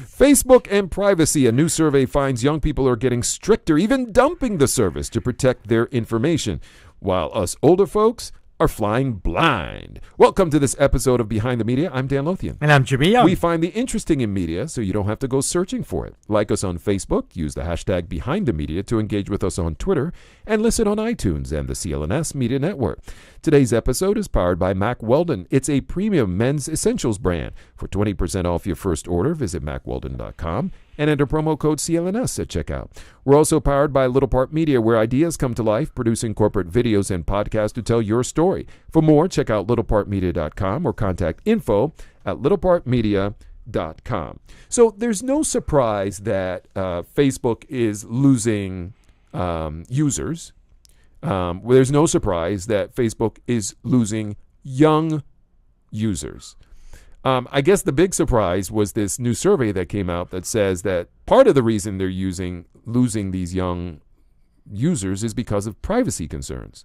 Facebook and privacy. A new survey finds young people are getting stricter, even dumping the service to protect their information, while us older folks are flying blind. Welcome to this episode of Behind the Media. I'm Dan Lothian. And I'm Jimmy Young. We find the interesting in media so you don't have to go searching for it. Like us on Facebook, use the hashtag Behind the Media to engage with us on Twitter, and listen on iTunes and the CLNS Media Network. Today's episode is powered by Mack Weldon. It's a premium men's essentials brand. For 20% off your first order, visit mackweldon.com and enter promo code CLNS at checkout. We're also powered by Little Part Media, where ideas come to life, producing corporate videos and podcasts to tell your story. For more, check out littlepartmedia.com or contact info@littlepartmedia.com. So there's no surprise that Facebook is losing users. There's no surprise that Facebook is losing young users. I guess the big surprise was this new survey that came out that says that part of the reason they're losing these young users is because of privacy concerns.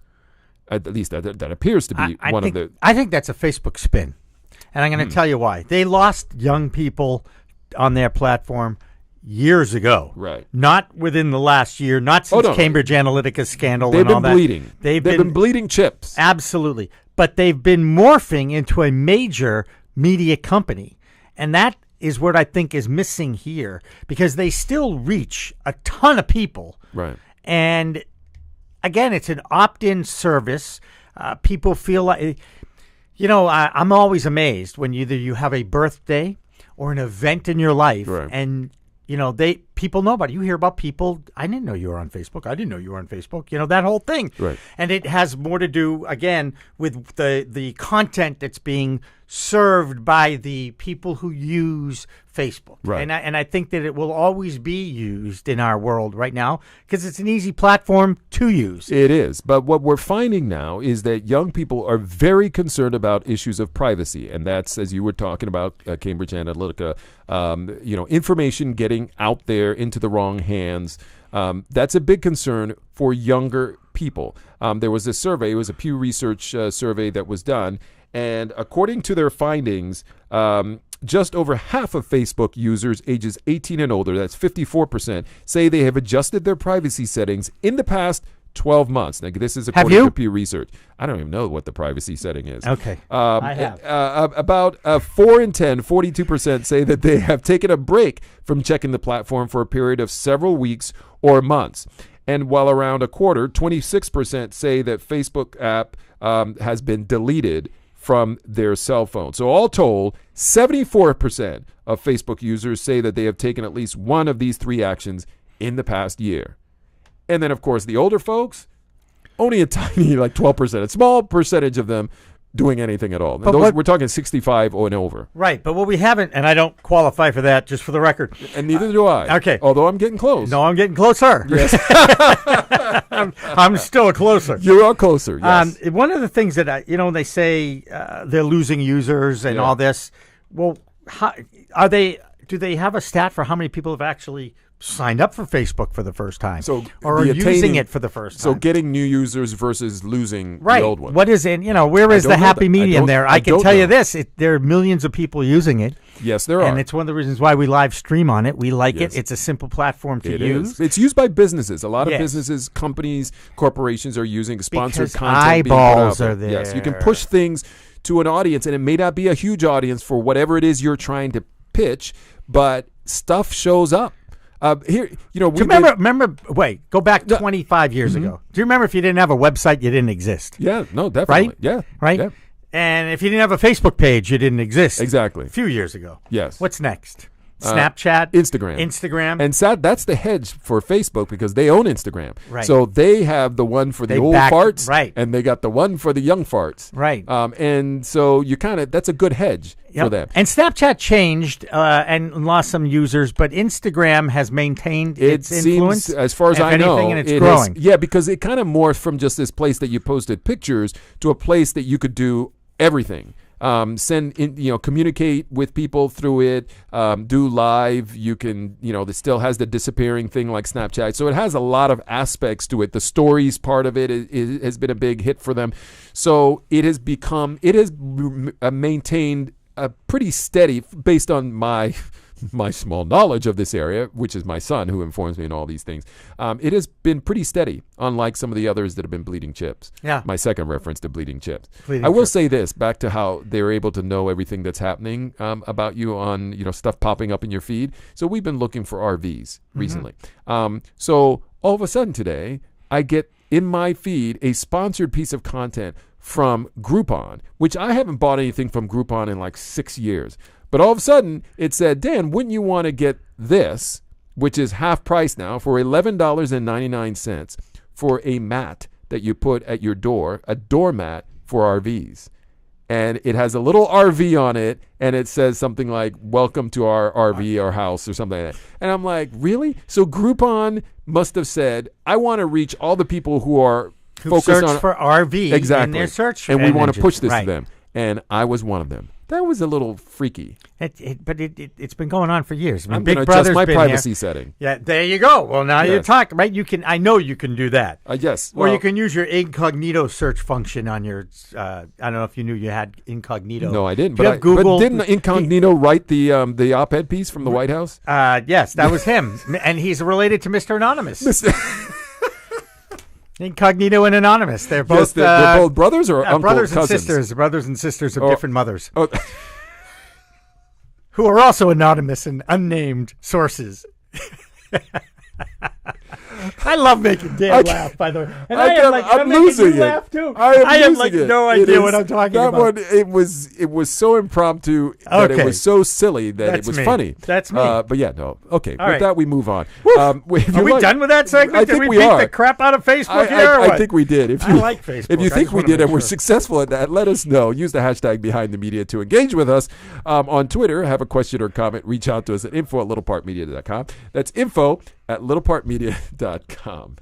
At least that appears to be I think that's a Facebook spin. And I'm going to tell you why. They lost young people on their platform years ago. Right. Not within the last year, not since Cambridge Analytica scandal and all that. They've been bleeding chips. Absolutely. But they've been morphing into a major media company. And that is what I think is missing here, because they still reach a ton of people. Right. And again, it's an opt-in service. People feel like, I'm always amazed when either you have a birthday or an event in your life, right, and people know about it. You hear about people, I didn't know you were on Facebook. I didn't know you were on Facebook. That whole thing. Right. And it has more to do, again, with the content that's being served by the people who use Facebook. Right. And I think that it will always be used in our world right now because it's an easy platform to use. It is. But what we're finding now is that young people are very concerned about issues of privacy. And that's, as you were talking about, Cambridge Analytica, information getting out there into the wrong hands. That's a big concern for younger people. There was a survey, it was a Pew Research survey that was done, and according to their findings, just over half of Facebook users ages 18 and older, that's 54%, say they have adjusted their privacy settings in the past 12 months. Now, this is according to Pew Research. I don't even know what the privacy setting is. Okay, I have. About 4 in 10, 42% say that they have taken a break from checking the platform for a period of several weeks or months. And while around a quarter, 26% say that Facebook app has been deleted from their cell phone. So all told, 74% of Facebook users say that they have taken at least one of these three actions in the past year. And then, of course, the older folks, only a tiny, 12%, a small percentage of them doing anything at all. We're talking 65 and over. Right, but what we haven't, and I don't qualify for that, just for the record. And neither do I. Okay. Although I'm getting close. No, I'm getting closer. Yes. I'm still closer. You are closer, yes. One of the things that, they say they're losing users and all this. Well, do they have a stat for how many people have actually signed up for Facebook for the first time, or are using it for the first time? So getting new users versus losing the old ones. What is it? Where is the happy medium there? I can tell you this: there are millions of people using it. Yes, there are, and it's one of the reasons why we live stream on it. We like it. It's a simple platform to use. It's used by businesses. A lot of businesses, companies, corporations are using sponsored content. Eyeballs are there. Yes, you can push things to an audience, and it may not be a huge audience for whatever it is you're trying to pitch, but stuff shows up. Go back 25 years ago. Do you remember if you didn't have a website, you didn't exist? Yeah, no, definitely. Right? Yeah. Right? Yeah. And if you didn't have a Facebook page, you didn't exist. Exactly. A few years ago. Yes. What's next? Snapchat? Instagram. And that's the hedge for Facebook because they own Instagram. Right. So they have the one for the old farts. Right. And they got the one for the young farts. Right. And so that's a good hedge for them. And Snapchat changed and lost some users, but Instagram has maintained its influence. As far as I know, and it's growing. Because it kind of morphed from just this place that you posted pictures to a place that you could do everything. Communicate with people through it, do live. You can, it still has the disappearing thing like Snapchat. So it has a lot of aspects to it. The stories part of it has been a big hit for them. So it has maintained a pretty steady, based on my my small knowledge of this area, which is my son who informs me in all these things, it has been pretty steady, unlike some of the others that have been bleeding chips. Yeah. My second reference to bleeding chips. I will say this, back to how they're able to know everything that's happening about you on, stuff popping up in your feed. So we've been looking for RVs recently. So all of a sudden today, I get in my feed a sponsored piece of content from Groupon, which I haven't bought anything from Groupon in like 6 years. But all of a sudden, it said, Dan, wouldn't you want to get this, which is half price now, for $11.99 for a mat that you put at your door, a doormat for RVs. And it has a little RV on it, and it says something like, welcome to our RV or house or something like that. And I'm like, really? So Groupon must have said, I want to reach all the people who are focused on for RV in their search and we want to push this right. to them. And I was one of them. That was a little freaky. But it's been going on for years. I mean, I'm going to adjust my privacy setting. Yeah, there you go. Well, now you're talking, right? I know you can do that. Yes. Or you can use your incognito search function on your. I don't know if you knew you had incognito. No, I didn't. But didn't Incognito write the op-ed piece from the White House? Yes, that was him, and he's related to Mr. Anonymous. Incognito and Anonymous. They're both they're both brothers or uncle brothers and cousins? sisters. Brothers and sisters of different mothers. Who are also anonymous and unnamed sources. I love making Dan laugh, by the way. And I'm losing making you laugh, too. I have no idea what I'm talking about. That one, it was so impromptu that it was so silly that it was funny. That's me. But yeah, no. Okay, with that, we move on. Are we done with that segment? I think did we we beat are. the crap out of Facebook here? I think we did. I like Facebook. If you think we did and we're successful at that, let us know. Use the hashtag Behind the Media to engage with us. On Twitter, have a question or comment, reach out to us at info@littlepartmedia.com. That's info@littlepartmedia.com.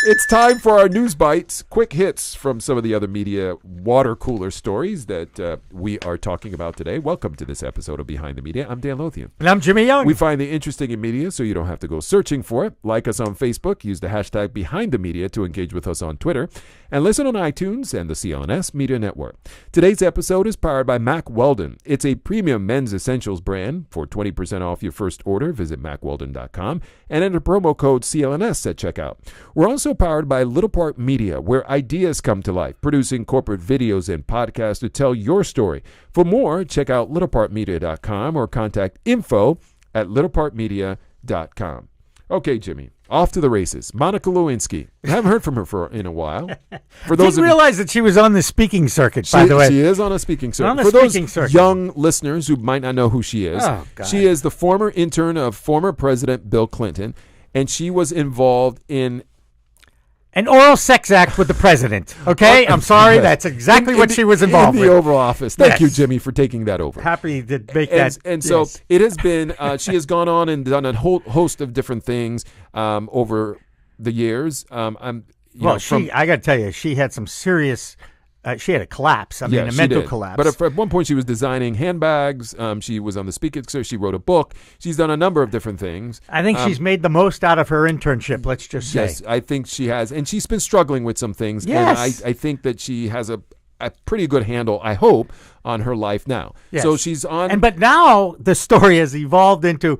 It's time for our news bites, quick hits from some of the other media water cooler stories that we are talking about today. Welcome to this episode of Behind the Media. I'm Dan Lothian. And I'm Jimmy Young. We find the interesting in media so you don't have to go searching for it. Like us on Facebook. Use the hashtag Behind the Media to engage with us on Twitter. And listen on iTunes and the CLNS Media Network. Today's episode is powered by Mack Weldon. It's a premium men's essentials brand. For 20% off your first order, visit MackWeldon.com and enter promo code CLNS at checkout. We're also powered by Little Part Media, where ideas come to life, producing corporate videos and podcasts to tell your story. For more, check out littlepartmedia.com or contact info@littlepartmedia.com. Okay, Jimmy, off to the races. Monica Lewinsky. I haven't heard from her in a while. For those didn't realize that she was on the speaking circuit, by the way. She is on a speaking circuit. For those young listeners who might not know who she is, she is the former intern of former President Bill Clinton, and she was involved in an oral sex act with the president. Okay? I'm sorry. That's exactly what she was involved with. In the Oval Office. Thank you, Jimmy, for taking that over. Happy to make that. And so it has been, she has gone on and done a whole host of different things over the years. I got to tell you, she had some serious. She had a collapse. A mental collapse. But at one point, she was designing handbags. She was on the speaking circuit. She wrote a book. She's done a number of different things. I think she's made the most out of her internship, let's just say. Yes, I think she has. And she's been struggling with some things. Yes. And I think that she has a pretty good handle, I hope, on her life now. Yes. So she's on. But now the story has evolved into,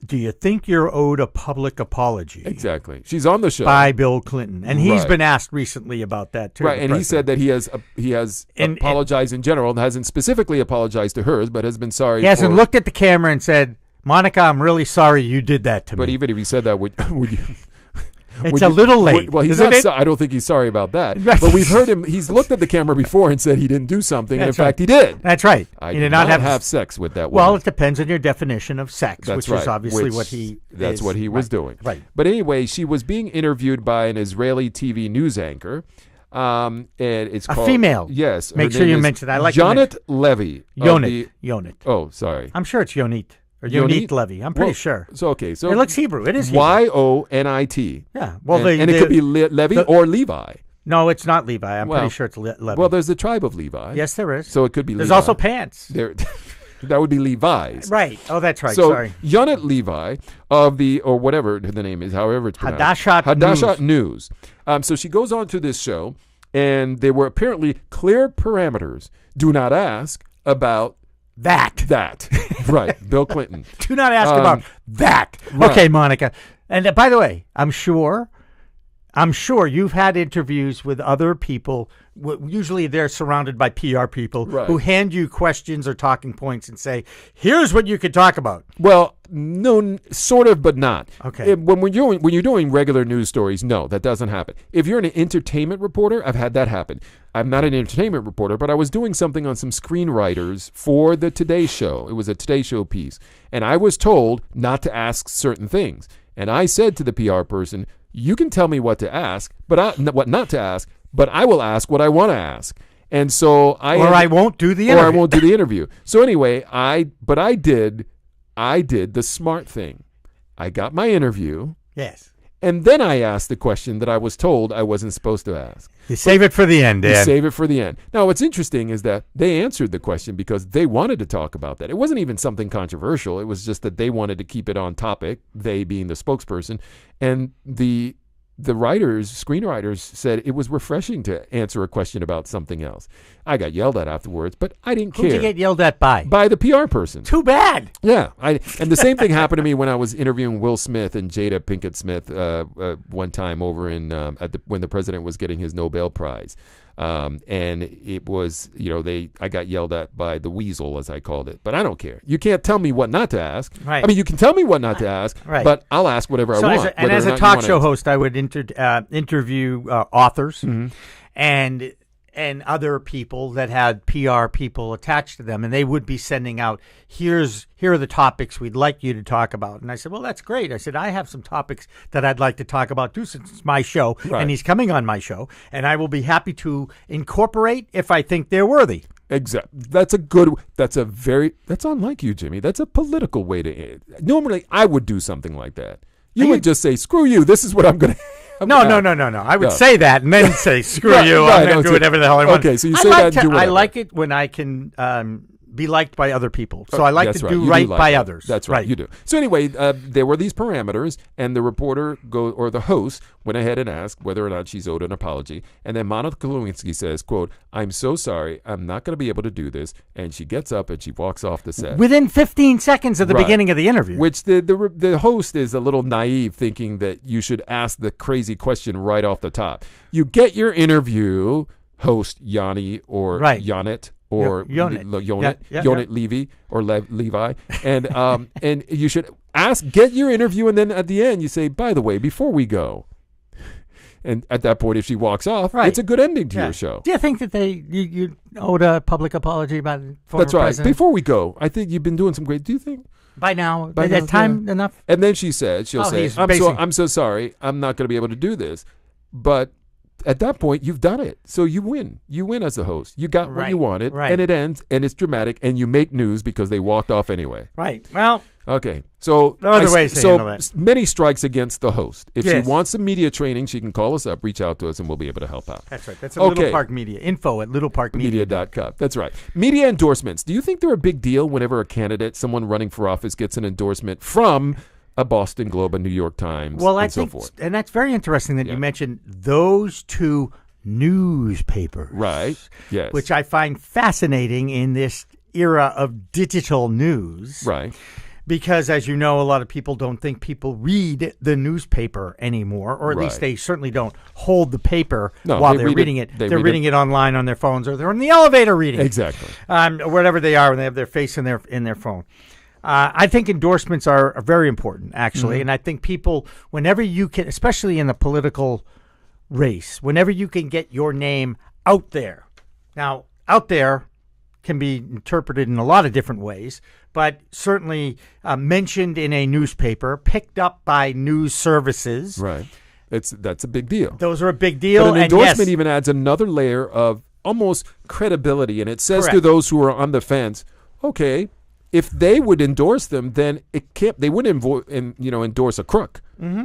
do you think you're owed a public apology? Exactly. She's on the show by Bill Clinton, and he's been asked recently about that too. Right, and he said that he has apologized in general, and hasn't specifically apologized to hers, but has been sorry. He hasn't looked at the camera and said, "Monica, I'm really sorry you did that to me." But even if he said that, would you? It's a little late. Well, he's not. I don't think he's sorry about that. But we've heard him. He's looked at the camera before and said he didn't do something. And in fact, he did. That's right. I did not have sex with that woman. Well, it depends on your definition of sex, which is obviously what he. That's what he was doing. Right. But anyway, she was being interviewed by an Israeli TV news anchor. And it's called a female. Yes. Make sure you mention that. I like Yonit Levy. Yonit. Oh, sorry. I'm sure it's Yonit. Or Yonit Levy. I'm pretty sure. So it looks Hebrew. It is Hebrew. Yonit. Yeah. Well, and it could be Levy or Levi. No, it's not Levi. I'm pretty sure it's Levy. Well, there's the tribe of Levi. Yes, there is. So it could be There's Levi. also pants. That would be Levi's. Right. Oh, that's right. So, sorry. Yonit Levi of or whatever the name is, however it's pronounced. Hadashat News. So she goes on to this show, and there were apparently clear parameters. Do not ask about that. That. Right. Bill Clinton. Do not ask about that. Right. Okay, Monica. And by the way, I'm sure you've had interviews with other people. Usually they're surrounded by PR people who hand you questions or talking points and say, here's what you could talk about. Well, no, sort of, but not. Okay. When you're doing regular news stories, no, that doesn't happen. If you're an entertainment reporter, I've had that happen. I'm not an entertainment reporter, but I was doing something on some screenwriters for the Today Show. It was a Today Show piece. And I was told not to ask certain things. And I said to the PR person, you can tell me what to ask, but what not to ask, but I will ask what I want to ask. And so I won't do the interview. Or I won't do the interview. So anyway, I did the smart thing. I got my interview. Yes. And then I asked the question that I was told I wasn't supposed to ask. You save it for the end, Dan. You save it for the end. Now, what's interesting is that they answered the question because they wanted to talk about that. It wasn't even something controversial. It was just that they wanted to keep it on topic, they being the spokesperson. And the screenwriters said it was refreshing to answer a question about something else. I got yelled at afterwards, but I didn't care. Who'd you get yelled at by? By the PR person. Too bad. Yeah. And the same thing happened to me when I was interviewing Will Smith and Jada Pinkett Smith one time over in when the president was getting his Nobel Prize. And it was, I got yelled at by the weasel, as I called it. But I don't care. You can't tell me what not to ask. Right. I mean, you can tell me what not to ask, but I'll ask whatever I want. As a talk show host, I would interview authors and other people that had PR people attached to them, and they would be sending out, here are the topics we'd like you to talk about. And I said, well, that's great. I said, I have some topics that I'd like to talk about too, since it's my show, and he's coming on my show, and I will be happy to incorporate if I think they're worthy. Exactly. That's unlike you, Jimmy. That's a political way to. Normally, I would do something like that. You would just say, screw you. This is what I'm going to. No. I would say that and then say, screw you. I'm going to do whatever the hell I want. Okay, so you say that and do whatever. I like it when I can be liked by other people. So I like to do right by others. That's right. You do. So anyway, there were these parameters, and the reporter or the host went ahead and asked whether or not she's owed an apology. And then Monica Lewinsky says, quote, I'm so sorry. I'm not going to be able to do this. And she gets up and she walks off the set. Within 15 seconds of the beginning of the interview. Which the host is a little naive, thinking that you should ask the crazy question right off the top. You get your interview, host Yanni or Yonit. Or Yonit Levy or Levi, and you should get your interview, and then at the end you say, by the way, before we go, and at that point, if she walks off, it's a good ending to your show. Do you think that you owed a public apology by the former president? Before we go, I think you've been doing some great. Do you think? By now, time enough? And then she'll say, I'm so sorry, I'm not going to be able to do this, but. At that point, you've done it. So you win. You win as a host. You got what you wanted, and it ends, and it's dramatic, and you make news because they walked off anyway. Right. Well. Okay. So many strikes against the host. If she wants some media training, she can call us up, reach out to us, and we'll be able to help out. That's right. That's Little Park Media. Info at littleparkmedia.com. That's right. Media endorsements. Do you think they're a big deal whenever a candidate, someone running for office, gets an endorsement from a Boston Globe, a New York Times, and so forth? And that's very interesting that you mentioned those two newspapers. Right, yes. Which I find fascinating in this era of digital news. Right. Because, as you know, a lot of people don't think people read the newspaper anymore, or at least they certainly don't hold the paper while they're reading it. They're reading it online on their phones, or they're in the elevator reading it. Exactly. Wherever they are when they have their face in their phone. I think endorsements are very important, actually. And I think people, whenever you can, especially in the political race, whenever you can get your name out there. Now, out there can be interpreted in a lot of different ways, but certainly mentioned in a newspaper, picked up by news services. Right. That's a big deal. Those are a big deal. But an endorsement even adds another layer of almost credibility, and it says to those who are on the fence, okay, if they would endorse them, then they wouldn't endorse a crook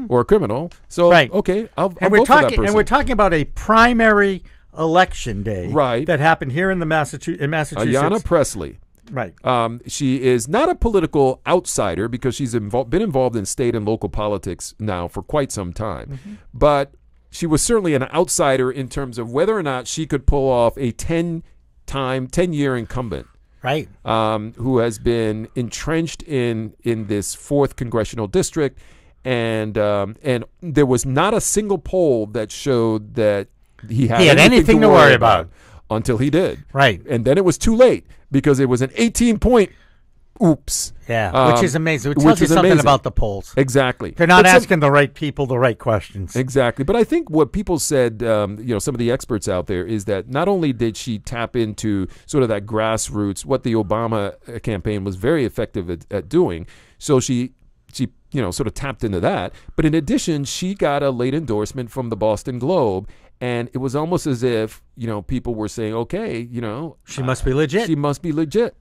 or a criminal. So okay, I'll vote for that person. And we're talking about a primary election day, that happened here in Massachusetts. Ayanna Pressley, right? She is not a political outsider because she's been involved in state and local politics now for quite some time, but she was certainly an outsider in terms of whether or not she could pull off a 10-year incumbent. right? Who has been entrenched in this 4th congressional district, and there was not a single poll that showed that he had anything to worry about until he did. Right. And then it was too late because it was an 18-point oops. Yeah, which is amazing. It tells you something about the polls. Exactly. They're not asking the right people the right questions. Exactly. But I think what people said, some of the experts out there, is that not only did she tap into sort of that grassroots, what the Obama campaign was very effective at doing, so she sort of tapped into that. But in addition, she got a late endorsement from the Boston Globe, and it was almost as if, people were saying, okay, she must be legit. She must be legit.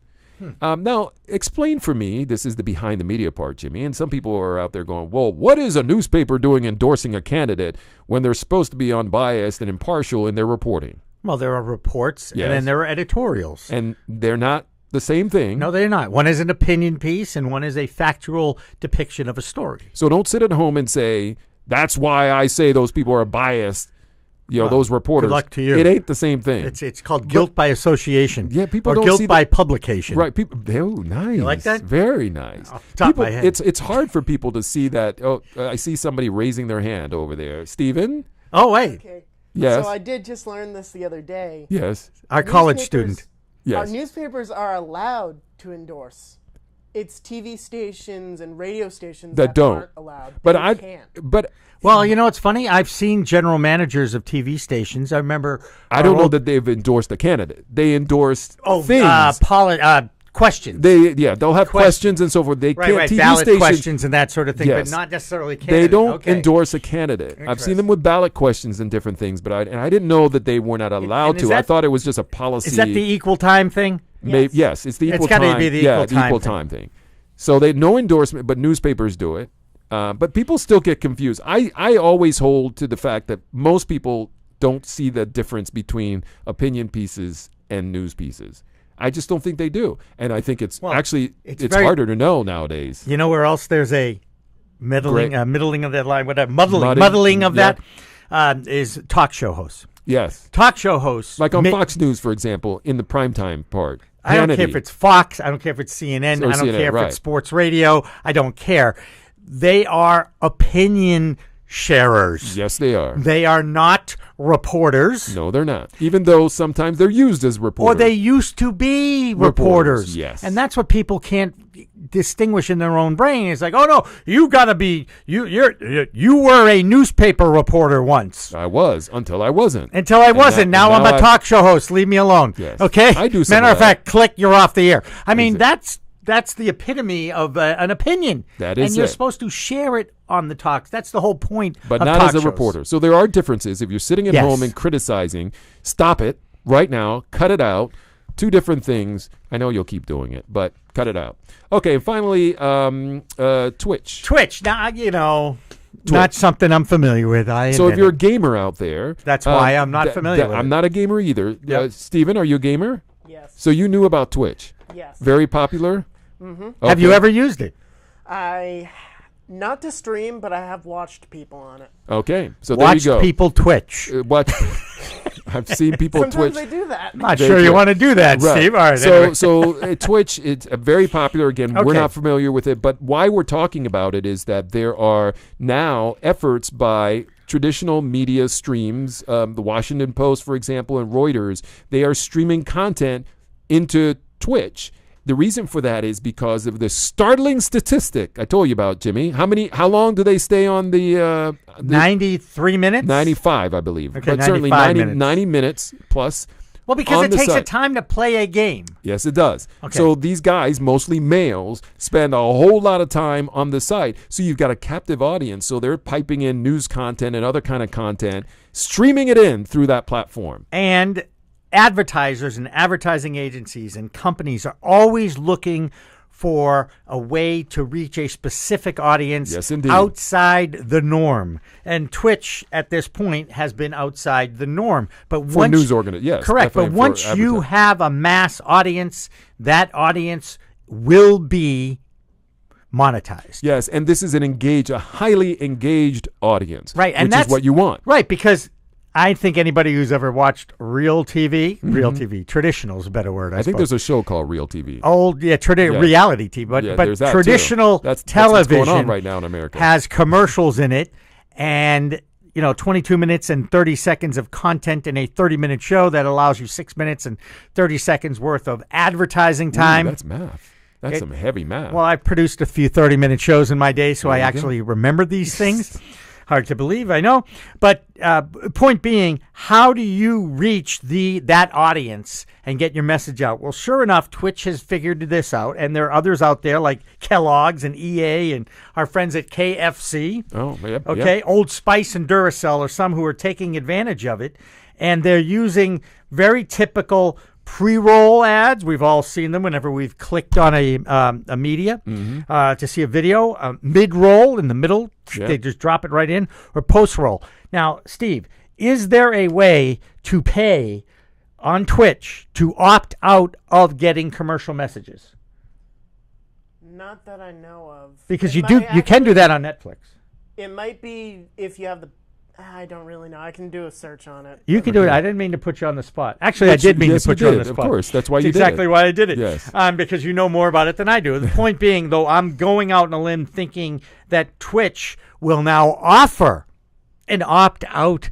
Now, explain for me, this is the behind the media part, Jimmy, and some people are out there going, well, what is a newspaper doing endorsing a candidate when they're supposed to be unbiased and impartial in their reporting? Well, there are reports, yes, and then there are editorials. And they're not the same thing. No, they're not. One is an opinion piece, and one is a factual depiction of a story. So don't sit at home and say, that's why I say those people are biased. Those reporters. Good luck to you. It ain't the same thing. It's called guilt by association. Yeah, people or don't guilt see by publication. Right. People. Oh, nice. You like that? Very nice. Off the top of my head. It's hard for people to see that. Oh, I see somebody raising their hand over there. Stephen. Oh, wait. Okay. Yes. So I did just learn this the other day. Yes. Our college student. Yes. Our newspapers are allowed to endorse. It's TV stations and radio stations that don't. aren't allowed. But They can't. Well, it's funny. I've seen general managers of TV stations. I remember. I don't know that they've endorsed a candidate. They endorsed things. Questions. They'll have questions and so forth. They can't right. TV Ballot stations, questions and that sort of thing, yes, but not necessarily candidates. They don't endorse a candidate. I've seen them with ballot questions and different things, but I didn't know that they were not allowed to. I thought it was just a policy. Is that the equal time thing? Yes, it's the equal time. It's got to be the equal time thing. So they no endorsement, but newspapers do it. But people still get confused. I always hold to the fact that most people don't see the difference between opinion pieces and news pieces. I just don't think they do. And I think it's harder to know nowadays. You know where else there's a middling of that line, whatever, muddling of that is talk show hosts. Yes. Talk show hosts. Like on Fox News, for example, in the primetime part. I don't care if it's Fox. I don't care if it's CNN. I don't care if it's sports radio. I don't care. They are opinion sharers. Yes, they are. They are not reporters. No, they're not. Even though sometimes they're used as reporters. Or they used to be reporters. Yes. And that's what people can't distinguish in their own brain. It's like, oh no, you got to be you were a newspaper reporter once. I was until I wasn't. Now I'm a talk show host. Leave me alone. Yes. Okay? I do. Matter of fact, click, you're off the air. I mean, that's the epitome of an opinion. That is and you're supposed to share it on the talks. That's the whole point but of not talk as a shows. reporter. So there are differences. If you're sitting at home and criticizing, stop it right now. Cut it out. Two different things. I know you'll keep doing it, but cut it out. Okay, and finally, Twitch. Twitch. Now, not something I'm familiar with. So if you're a gamer out there. That's why I'm not familiar with it. I'm not a gamer either. Yep. Steven, are you a gamer? Yes. So you knew about Twitch? Yes. Very popular? Mm-hmm. Okay. Have you ever used it? Not to stream, but I have watched people on it. Okay, so there you go. Watch people Twitch. I've seen people Sometimes Twitch. they do that. I'm not sure you want to do that, right. Steve. All right. So Twitch, it's very popular. Again, we're not familiar with it, but why we're talking about it is that there are now efforts by traditional media streams, the Washington Post, for example, and Reuters. They are streaming content into Twitch. The reason for that is because of the startling statistic I told you about, Jimmy. How long do they stay on the 93 minutes? 95, I believe. Okay, but certainly 90 minutes plus. Well, because it takes a time to play a game. Yes, it does. Okay. So these guys, mostly males, spend a whole lot of time on the site. So you've got a captive audience. So they're piping in news content and other kind of content, streaming it in through that platform. And advertisers and advertising agencies and companies are always looking for a way to reach a specific audience outside the norm. And Twitch at this point has been outside the norm. But for news organizations, yes. Correct. But once you have a mass audience, that audience will be monetized. Yes, and this is a highly engaged audience. Right. And which is what you want. Right, because I think anybody who's ever watched real TV, traditional is a better word, I think suppose. there's a show called Real TV. Old, reality TV, but traditional that's television what's going on right now in America. Has commercials in it, and 22 minutes and 30 seconds of content in a 30-minute show that allows you 6 minutes and 30 seconds worth of advertising time. That's math. That's some heavy math. Well, I've produced a few 30-minute shows in my day, so I actually remember these things. Hard to believe, I know. But point being, how do you reach that audience and get your message out? Well, sure enough, Twitch has figured this out, and there are others out there like Kellogg's and EA and our friends at KFC. Oh, yep. Okay, Yep. Old Spice and Duracell are some who are taking advantage of it, and they're using very typical pre-roll ads. We've all seen them whenever we've clicked on a media to see a video. Mid-roll in the middle, they just drop it right in, or post-roll. Now, Steve, is there a way to pay on Twitch to opt out of getting commercial messages? Not that I know of. Because you can do that on Netflix. It might be if you have the. I don't really know. I can do a search on it. You can do it. I didn't mean to put you on the spot. Actually, I did mean to put you on the spot. Of course, that's why you did exactly it. why I did it. Yes. Because you know more about it than I do. The point being, though, I'm going out on a limb thinking that Twitch will now offer an opt-out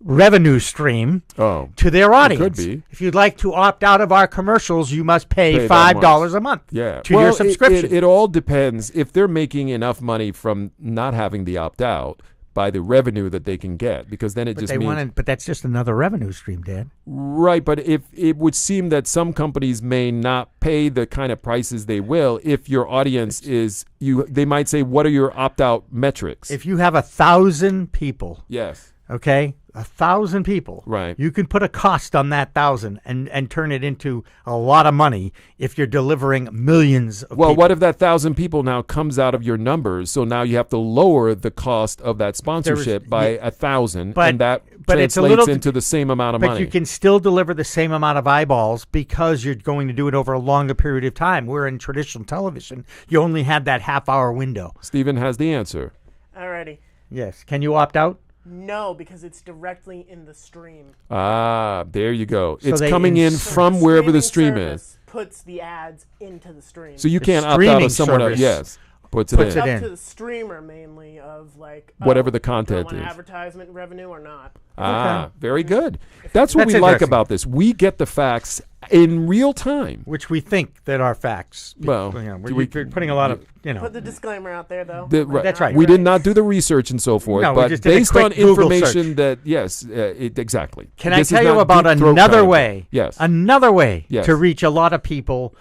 revenue stream to their audience. It could be. If you'd like to opt out of our commercials, you must pay $5 a month to your subscription. It all depends. If they're making enough money from not having the opt-out, by the revenue that they can get, because then it means... But that's just another revenue stream, Dan. Right, but if it would seem that some companies may not pay the kind of prices they will if your audience is... They might say, what are your opt-out metrics? If you have 1,000 people... Yes. Okay? 1,000 people. Right. You can put a cost on that 1,000 and turn it into a lot of money if you're delivering millions of people. Well, what if that 1,000 people now comes out of your numbers? So now you have to lower the cost of that sponsorship by 1,000, and that translates into the same amount of money. But you can still deliver the same amount of eyeballs because you're going to do it over a longer period of time. Where in traditional television, you only had that half-hour window. Stephen has the answer. Alrighty. Yes. Can you opt out? No, because it's directly in the stream. Ah, there you go. So it's coming in from wherever the stream is. Puts the ads into the stream. So you can't opt out of someone else. Yes. Puts it in. Up to the streamer mainly of whatever the content is. Advertisement revenue or not. Ah, very good. That's what we like about this. We get the facts in real time, which we think that are facts. Well, we're putting a lot of Put the disclaimer out there, though. That's right. We did not do the research and so forth, but based on information that exactly. Can I tell you about another way? Yes, another way to reach a lot of people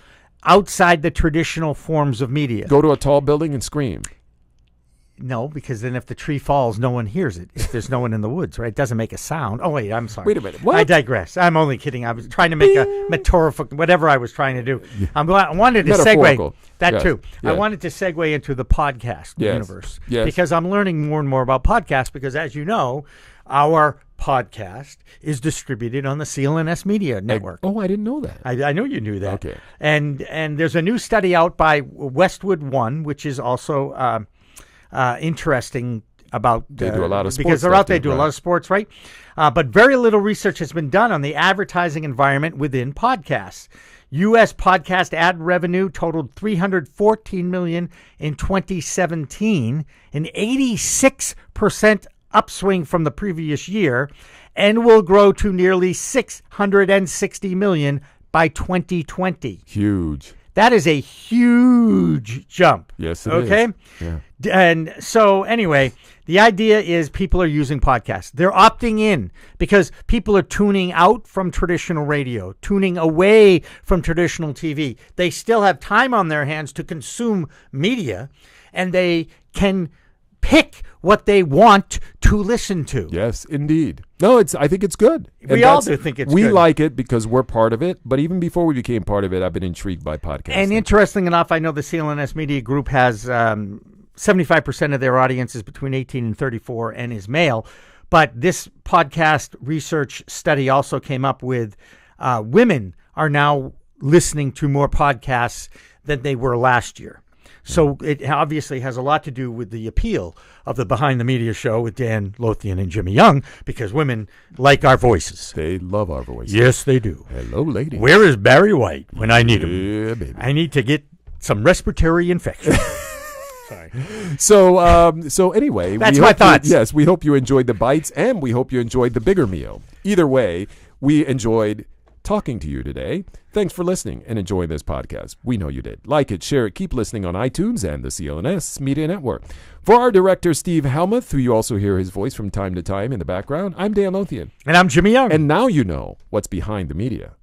outside the traditional forms of media. Go to a tall building and scream. No, because then if the tree falls, no one hears it. If there's no one in the woods, right? It doesn't make a sound. Oh, wait, I'm sorry. Wait a minute. What? I digress. I'm only kidding. I was trying to make a metaphorical, whatever I was trying to do. I wanted to segue that too. I wanted to segue into the podcast universe because I'm learning more and more about podcasts because, as you know, our podcast is distributed on the CLNS Media Network. I didn't know that. I know you knew that. Okay. And there's a new study out by Westwood One, which is also interesting about they do a lot of sports because they're out there do a lot of sports, right? But very little research has been done on the advertising environment within podcasts. U.S. podcast ad revenue totaled $314 million in 2017, an 86% upswing from the previous year, and will grow to nearly $660 million by 2020. Huge. That is a huge jump. Yes, it is. Yeah. And so anyway, the idea is people are using podcasts. They're opting in because people are tuning out from traditional radio, tuning away from traditional TV. They still have time on their hands to consume media, and they can pick what they want to listen to. Yes, indeed. No, I think it's good. We all do think it's good. We like it because we're part of it, but even before we became part of it, I've been intrigued by podcasting. And interesting enough, I know the CLNS Media Group has 75% of their audience is between 18 and 34 and is male, but this podcast research study also came up with women are now listening to more podcasts than they were last year. So it obviously has a lot to do with the appeal of the Behind the Media show with Dan Lothian and Jimmy Young, because women like our voices. They love our voices. Yes, they do. Hello, ladies. Where is Barry White when I need him? Yeah, baby. I need to get some respiratory infection. Sorry. So anyway, That's my thoughts. Yes, we hope you enjoyed the bites, and we hope you enjoyed the bigger meal. Either way, we enjoyed talking to you today. Thanks for listening and enjoying this podcast. We know you did. Like it, share it, keep listening on iTunes and the CLNS Media Network. For our director, Steve Helmuth, who you also hear his voice from time to time in the background, I'm Dan Lothian. And I'm Jimmy Young. And now you know what's behind the media.